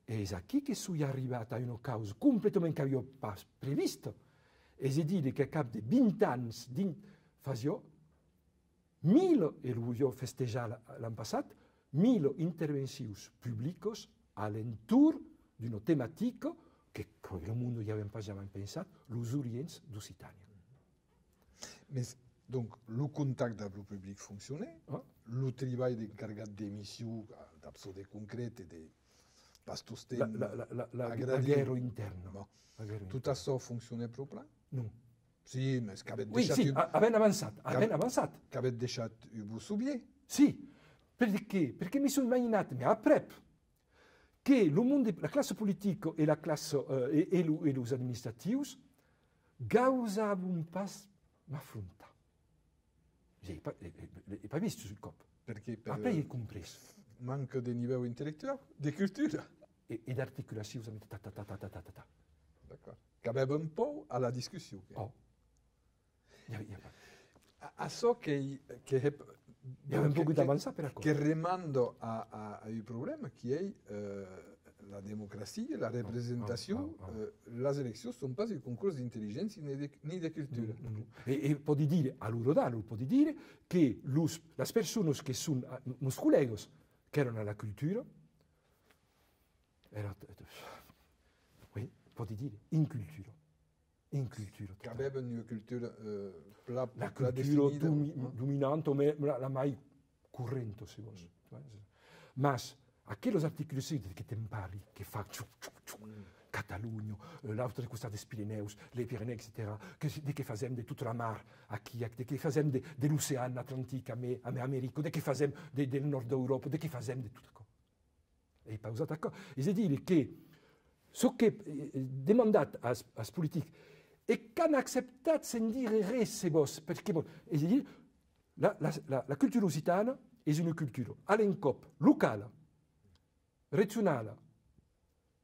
E è qui che sono arrivato a una causa completamente che avevo pas previsto. E si dice che a cap de 20 anni faccio 1000, e lo voglio festeggiare l'anno passato, 1000 intervenzioni pubbliche all'intorno di una tematica che il mondo non aveva jamais pensato, los orients d'Occitània. Donc, le contact avec le public fonctionnait, le travail d'encargat d'émissions, d'absurde concrètes et de la guerra interna. Bon. Tout ça fonctionnait pour le plan? Non. Si, mais qu'avait déjà... Oui, sì, aveva avanzato. Qu'avait déjà eu vous soubier? Sì, perché mi sono immaginato, ma après, che il mondo, la classe politica e la classe e los amministratius gausavano un pas m'affrontare. J'ai pas visto sul cop. Perché? Après, j'ai compreso. Manque de niveau intellectuel, de culture. Et d'articulation. D'accord. Qu'avait un peu à la discussion. Oh. A ça que Abbiamo un po' di avanzare per che rimando al problema che è la démocratie, la représentation, les élections ne sont pas un concours d'intelligence ni de culture. E può dire, a loro danno, può dire che le persone che sono, i colleghi che erano alla cultura, può dire in cultura. Che avevano una cultura la cultura dominante, ma la mai corrente, se vuoi. Ma aquellos articoli che ti impari, che fa Catalogna, l'altra costa dei Pirineus, le Pirenei, eccetera, che facciamo di tutta la mar, che facciamo dell'Oceano Atlantico a America, che facciamo del Nord Europa, che facciamo di tutto. E pausato qua. E si dire che ciò che demandato alle politiche e che hanno accettato senza dire res, perché e si dire, la cultura occitana è una cultura all'incop locale, regionale,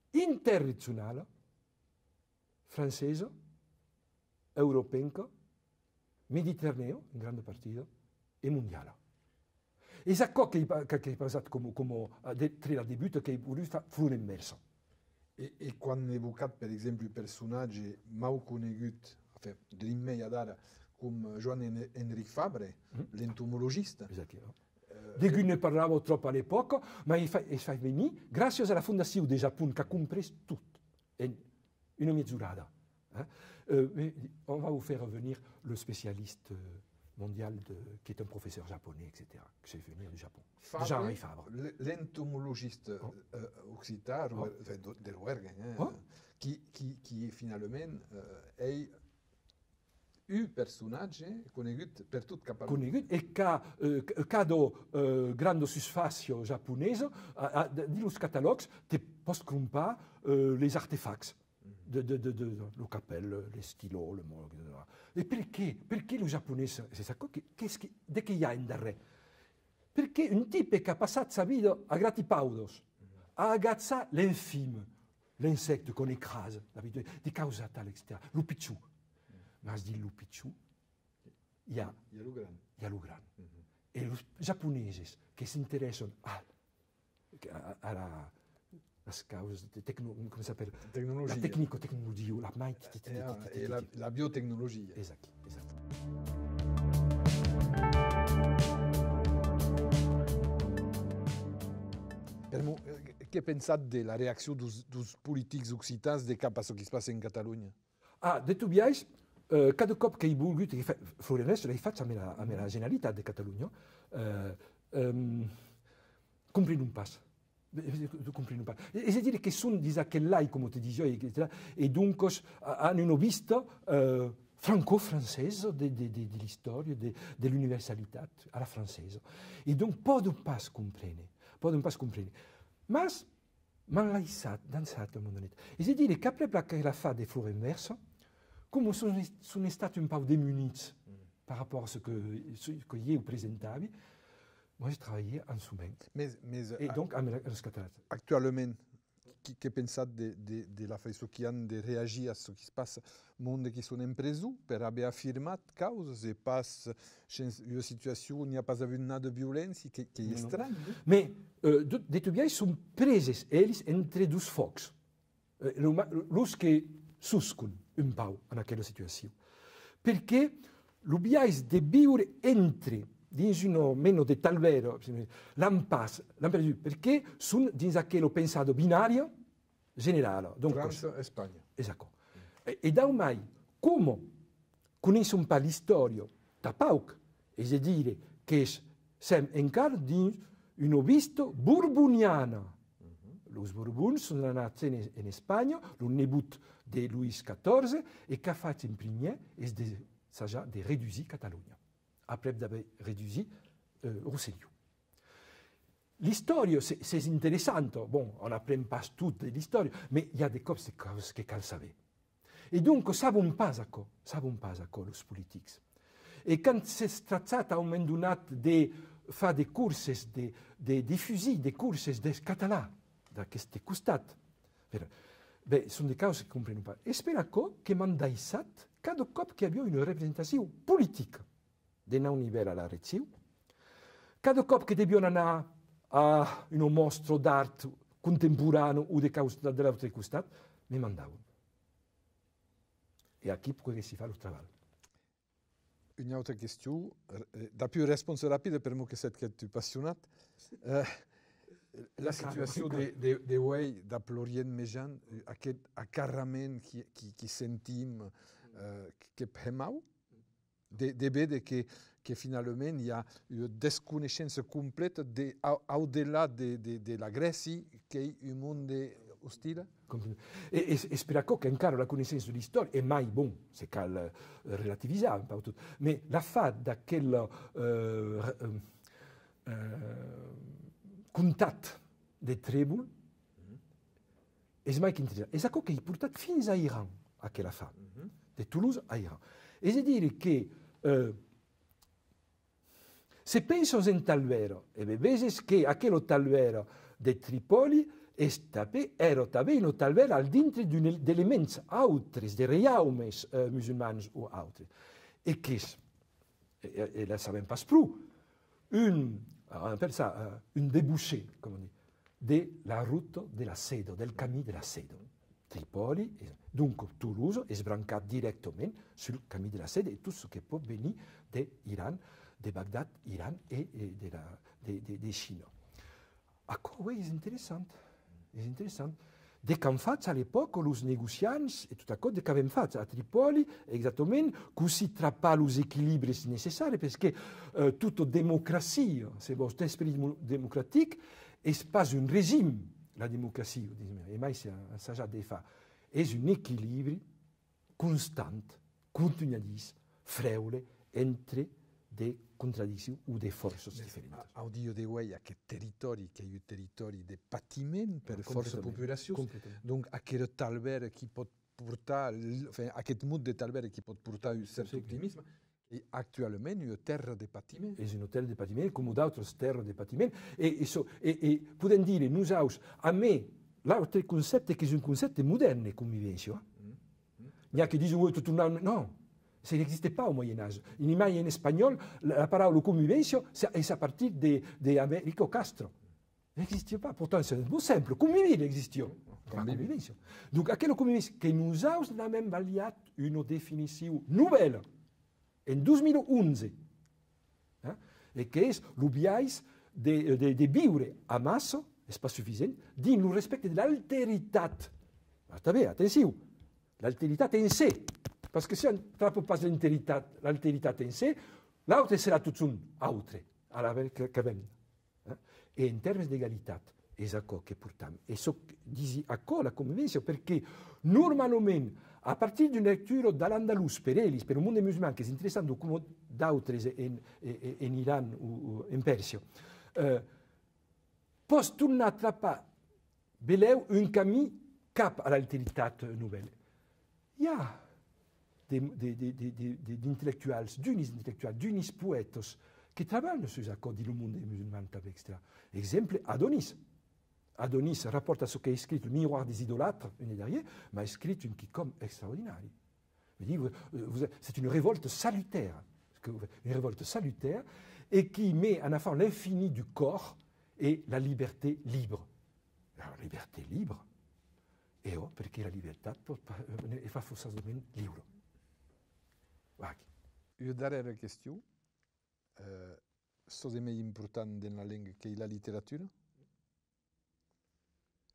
interregionale, francese, europea, mediterraneo, in grande partita, e mondiale. E c'est ça che è passato come tra debutto che fu immerso. E quando evocate, per esempio, i personaggi mai conosciuti, dell'immediata, come Joan-Henri Fabre, l'entomologista. Esatto. Di cui ne parlavo troppo all'epoca, ma il fa venire grazie alla Fondazione del Giappone che ha compreso tutto, in una mezz'orata. On va vous faire venir le spécialiste mondial qui est un professeur japonais, etc., qui est venu du Japon. Jean-Henri Fabre. L'entomologiste occitan, de Rouergue, qui finalement est un personnage connu per tutto il mondo. Connu e che ha grande succès giapponese, di catalogs ti posso comprare les artefacts. Le cappelle, les stylos, le mot, etc. E perché lo giapponese, di che ha in darre? Perché un tipo che ha passato sa vita a gratipaudos, a agazza l'infime, l'insetto con écrase, di causa tale, etc. L'upicciù. Ma si dice l'upicciù, il y a lo grande. E i giapponesi che si interessano alla las cause de come s'appelle? Tecnologia. La tecnico-tecnologia, la biotecnologia. Esatto. Che pensate della reazione dei politici occitani de cap a ce qui se passe in Catalogna? Detto biais, cada cop che i vulguti, Florenès, lei faccia a la Generalitat de Catalunya, comprin un pas. E si dire che sono disaccellai, come ti dicevo, e dunque hanno visto franco-francese della storia, dell'universalità alla francese. E dunque possono pas comprendere. Ma l'ha danzato al mondo. E si dire che après la fa de Florent Versa, come sono stati un po' démunis par rapport à ce que io presentavi, moi, je travaillais en sous-main. Et donc, en rescatat. Actuellement, che pensate della Faisocchian di reagire a ce qui se passe? Monde qui sono in preso per aver affirmato cause e pas una situazione, non ha pas avuto nada di violenza, che è strano. Ma, detto bien, sono presi eles entre due focs. Los che suscono un po' in quella situazione. Perché lo biais de vivere entre dins un meno de tal vero, l'impasse, perché sono dins aquello pensato binario generale. Francia e Spagna. Esatto. E da mai, come conosce un po' la storia da Pauc, e si dire che siamo ancora dins una vista borboniana. Los Borbons sono nati in Spagna, lo nebut di Luis XIV, e che ha fatto in prima è di ridurre Catalogna. Après d'avoir réduit Roussillon. L'histoire, c'est intéressant. Bon, on n'apprend pas toute l'histoire, mais il y a des choses que cal savoir. Et donc, ne savons pas à quoi les politiques. Et quand c'est traité à un moment donné de faire des courses, de diffuser des courses des catalans, dans ce costat, ce sont des choses qu'on ne comprend pas. Et c'est que mandaissat, cada cop qu'il y a une représentation politique, d'un niveau à la région, cada cop che dobbiamo andare a un mostro d'arte contemporaneo o dell'altro costat, mi mandavano. E qui può che si fa il lavoro. Une autre question, da più réponse rapide per moi que cette que tu passionnat. La situation des way da Plorien Mejan, à carrément qui sentim que pemau, de bede que finalement il y a une desconnaissance complète au-delà de la Grèce qui est un monde hostile. E spera che ancora la conoscenza di storia è mai buon, se cal relativizzare un po' tutto, ma la fa da quel contatto di tribù è mai che interessante. E sa che è portato fino a Iran, a che la fa, di Toulouse a Iran. E si dire che se penso in tal vero, e vedi che a quello tal vero di Tripoli ero tabeno tal vero al dintre di elementi altri, di reiaumes musulmani o altri. E che, e la sappiamo pas più, un débouché, come dire, della rotta della Sedo, del cammino della Sedo. Tripoli, dunque Toulouse è sbrancato direttamente sul cammino della Sedo e tutto ciò che può venire dall'Iran, di Baghdad, Iran e di Cina. A quoi è interessante. È interessante. De che hanno fatto all'epoca i negozianti e tutto quello che avevano fatto a Tripoli, esattamente così tra gli equilibri necessari, perché tutta democrazia, se vuoi, l'esprit démocratique, è pas un regime, la democrazia, e mai si sa già di fare, è un equilibrio costante, continuadissimo, freule, entre des contraddizioni o delle forze differenti. Audio de way a che territori, che i territori di patiment per forze popolazioni, donc a che talver che può portare, a che mood de talver che può portare un certo optimismo, e attualmente una terra di patiment. È una terra di patiment, come d'altre terre di patiment, e possiamo dire, noi a me, l'altro concetto è che è un concetto moderno di convivenza. Non è che dicono che tornare, no. Ça n'existait pas au Moyen-Âge. En imagen en espagnol, la parole convivencio est à partir de Américo Castro. N'existait pas. Pourtant, c'est un mot simple. Convivere existait. Convivencio. Donc, à quelle convivencio que nous avons même valiat une définition nouvelle en 2011, et que est l'obviais de vivre a massa, c'est pas suffisant, dans le respect de l'altérité. Attention, l'altérité en sé. Parce que si on ne trappe pas l'altérité en sé, l'autre sera tout un autre, à la vez que même. Et en termes d'égalité, c'est ce que portons. Et ce que dit à quoi la convivenza, parce que normalement, à partir d'une lecture dall'Andalus per ells, per un monde musulman che si interessano come d'autres in Iran o in Persia, posso tornare a trappare beleu un camino cap all'altérité nouvelle. Il y a d'intellectuals, d'unis intellectuals, d'unis poètes qui travaillent sur les accords du monde musulman extra. Exemple, Adonis. Adonis rapporte à ce qui est écrit le miroir des idolâtres, l'année dernière, mais a écrit une qui-comme extraordinaire. C'est une révolte salutaire, et qui met en avant l'infini du corps et la liberté libre. La liberté libre, et parce que la liberté est forcément libre. Une dernière question. Cosa è più importante nella lingua che la letteratura?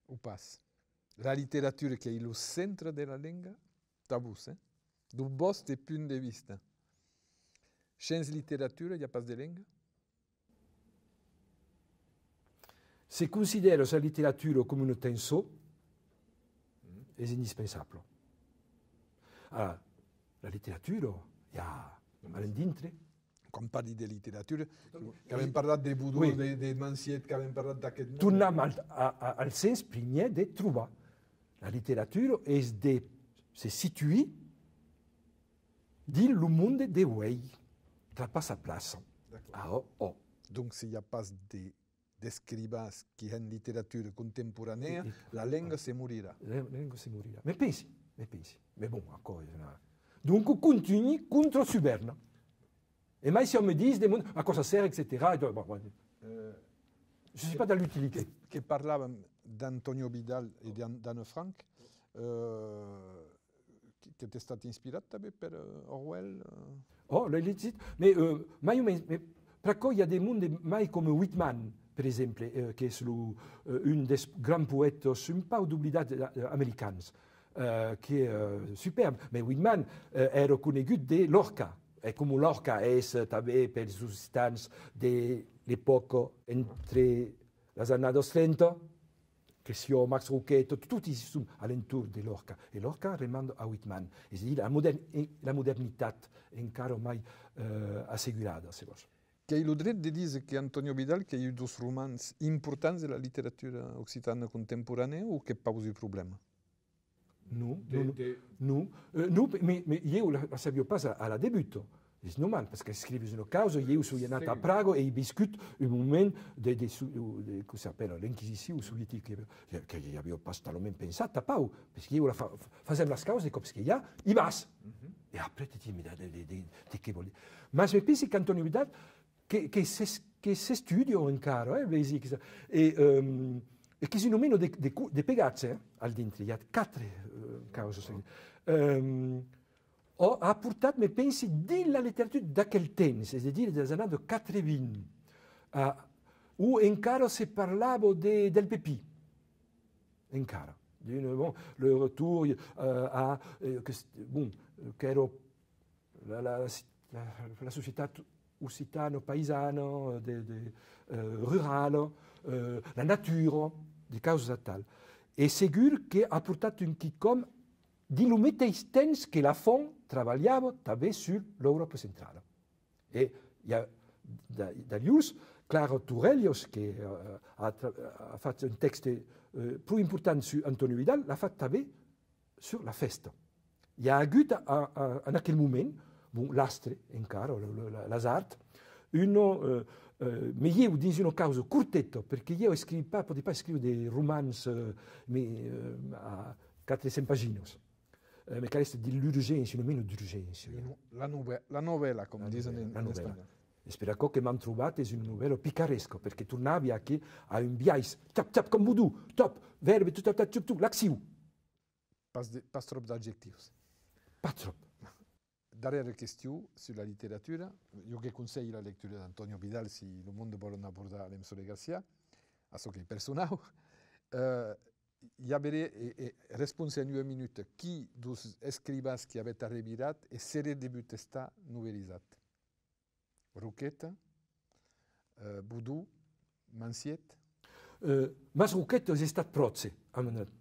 O pas? La letteratura che è il centro della lingua? Tabus, du vostro punto di vista. Senza letteratura, il n'y a pas de lingua? Se considero la letteratura come un tensore, è indispensabile. Allora, la letteratura, all'interno. Quand parli de littérature, che abbiamo parlato dei Boudou, dei Mansiet, che abbiamo parlato da che... Torniamo al senso prima di trovare. La letteratura è di se situare nel mondo dei uomini, tra pas sa place. Donc, s'il n'y a pas d'écrivains qui ont une littérature contemporanea, la lingua si morirà. La lingua si morirà. Ma pensi. Mais bon, encore. Donc, continue contre Suberna. Et même si on me dit, à quoi ça sert, etc. Et bon, je ne suis pas dans l'utilité. Che parlavamo d'Antonio Vidal e di Anne Frank, che ti è stato ispirato també per Orwell? Oh, mais il y a des mondes comme Whitman, par exemple, qui est un des grands poètes, un peu d'oubliés américains, qui est superbe. Mais Whitman est reconnu de Lorca. Et comme Lorca est també per les substances de l'époque entre les années 30, Crescio, Max Rucchetto, tutti sono all'intorno di Lorca. E Lorca rimanda a Whitman. E si dice la modernità è ancora mai assicurata, se vuoi. Che hai il diritto di dire che Antonio Vidal che ha due romanzi importanti della letteratura occitana contemporanea o che pausa il problema? No, mais io la sapevo pas alla debutto. C'est normal, parce que scrivi una causa, io sono nato a Praga e discuto un momento di come si chiama, l'Inquisizione sovietica, che io avevo pas talmente pensato, Pau, perché io facevo le cause come che ja, i vas. E après ti dici, di che vuoi. Ma mi pensi che Antonio Vidal, che si studia ancora, e che si nomino di pegazze al dentro, il y a 4 cause. Ha portato, mi pensi, della letteratura da quel tempo, c'est-à-dire des années 80, où ancora si parlava del Pepì, ancora. Bon, le retour che era la società occitano, paesano, rurale, la natura, di causa tal. E sicuro che ha portato un chicom di mateix temps che la fond treballava també sull'Europa centrale. E hi ha dagli Claro Turellios, che ha fatto un testo più importante su Antonio Vidal, l'ha fatto també sulla festa. Hi ha hagut in aquel moment, l'astre encara, l'Azart, mais io dis una causa curtetto, perché io potevo pas scrivere dei romanzi a 400 pagine. Mi caresta dell'urgenza, nemmeno d'urgenza. La novella, come dicono in spagnolo. E spero che mi hanno trovato un novella picaresco, perché tornavi a un biais, tap, come voodoo, top, verbi, tutto, l'action. Pas trop d'adjectivi. Pas trop. Dernière question sulla letteratura. Io che consiglio la lettura di Antonio Vidal se il mondo vuole abordare l'Emsole Garcia, a so che è personale. Io avrei risposto in 2 minuti chi dos escribas che avete arrivato e serie debut sta novelizzate. Rucchetto, Boudou, Mansiet. Mas Rucchetto è stato prozze,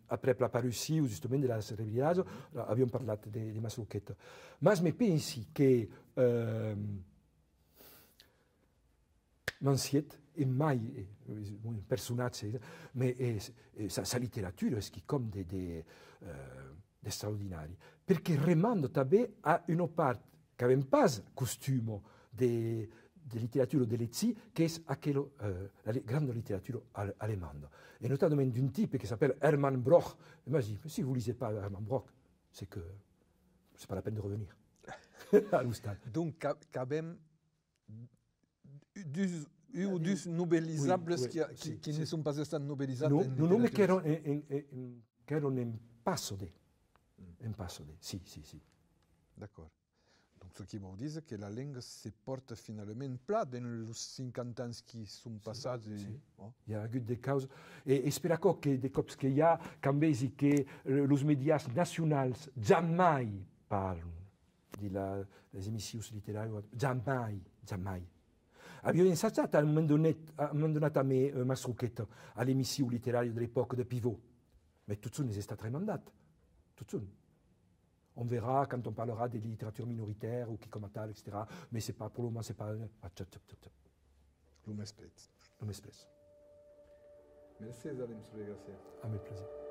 après la parution, giustamente della Revillaggio, abbiamo parlato di Mas Rucchetto. Ma mi pensi che Mansiet è mai un personaggio, ma sa letteratura è come di straordinario, perché rimanda també a una parte che aveva pas costume di letteratura delle zi, che è la grande letteratura allemande. Et notamment d'un type qui s'appelle Hermann Broch. Et moi, je dis, si vous ne lisez pas Hermann Broch, c'est que c'est pas la peine de revenir à l'Oustad. Donc, avem deux novellisables qui ne sont pas stati novellizzati. Non, mais qui erano in passo di. Sì. D'accord. Donc, ce qui vous dit que la langue se porte finalement plat dans les 50 ans qui sont passés. Sì. Oh. Il y a eu des causes. Et spero che des cops che il y a, cambesi che les médias nationaux jamais parlent delle emissioni letterarie. Jamais. Abbiamo ensaggiato a un momento dato a me Mas Rucchetto all'emissione letteraria dell'epoca di Pivot. Mais tout ça n'est pas très mandat. Tout ça. On verra quand on parlera des littératures minoritaires ou qui comme tal, etc. Mais c'est pas, pour le moment, c'est pas... L'homme express. L'homme express. Merci, Zalim Soulegassia. À mes plaisirs.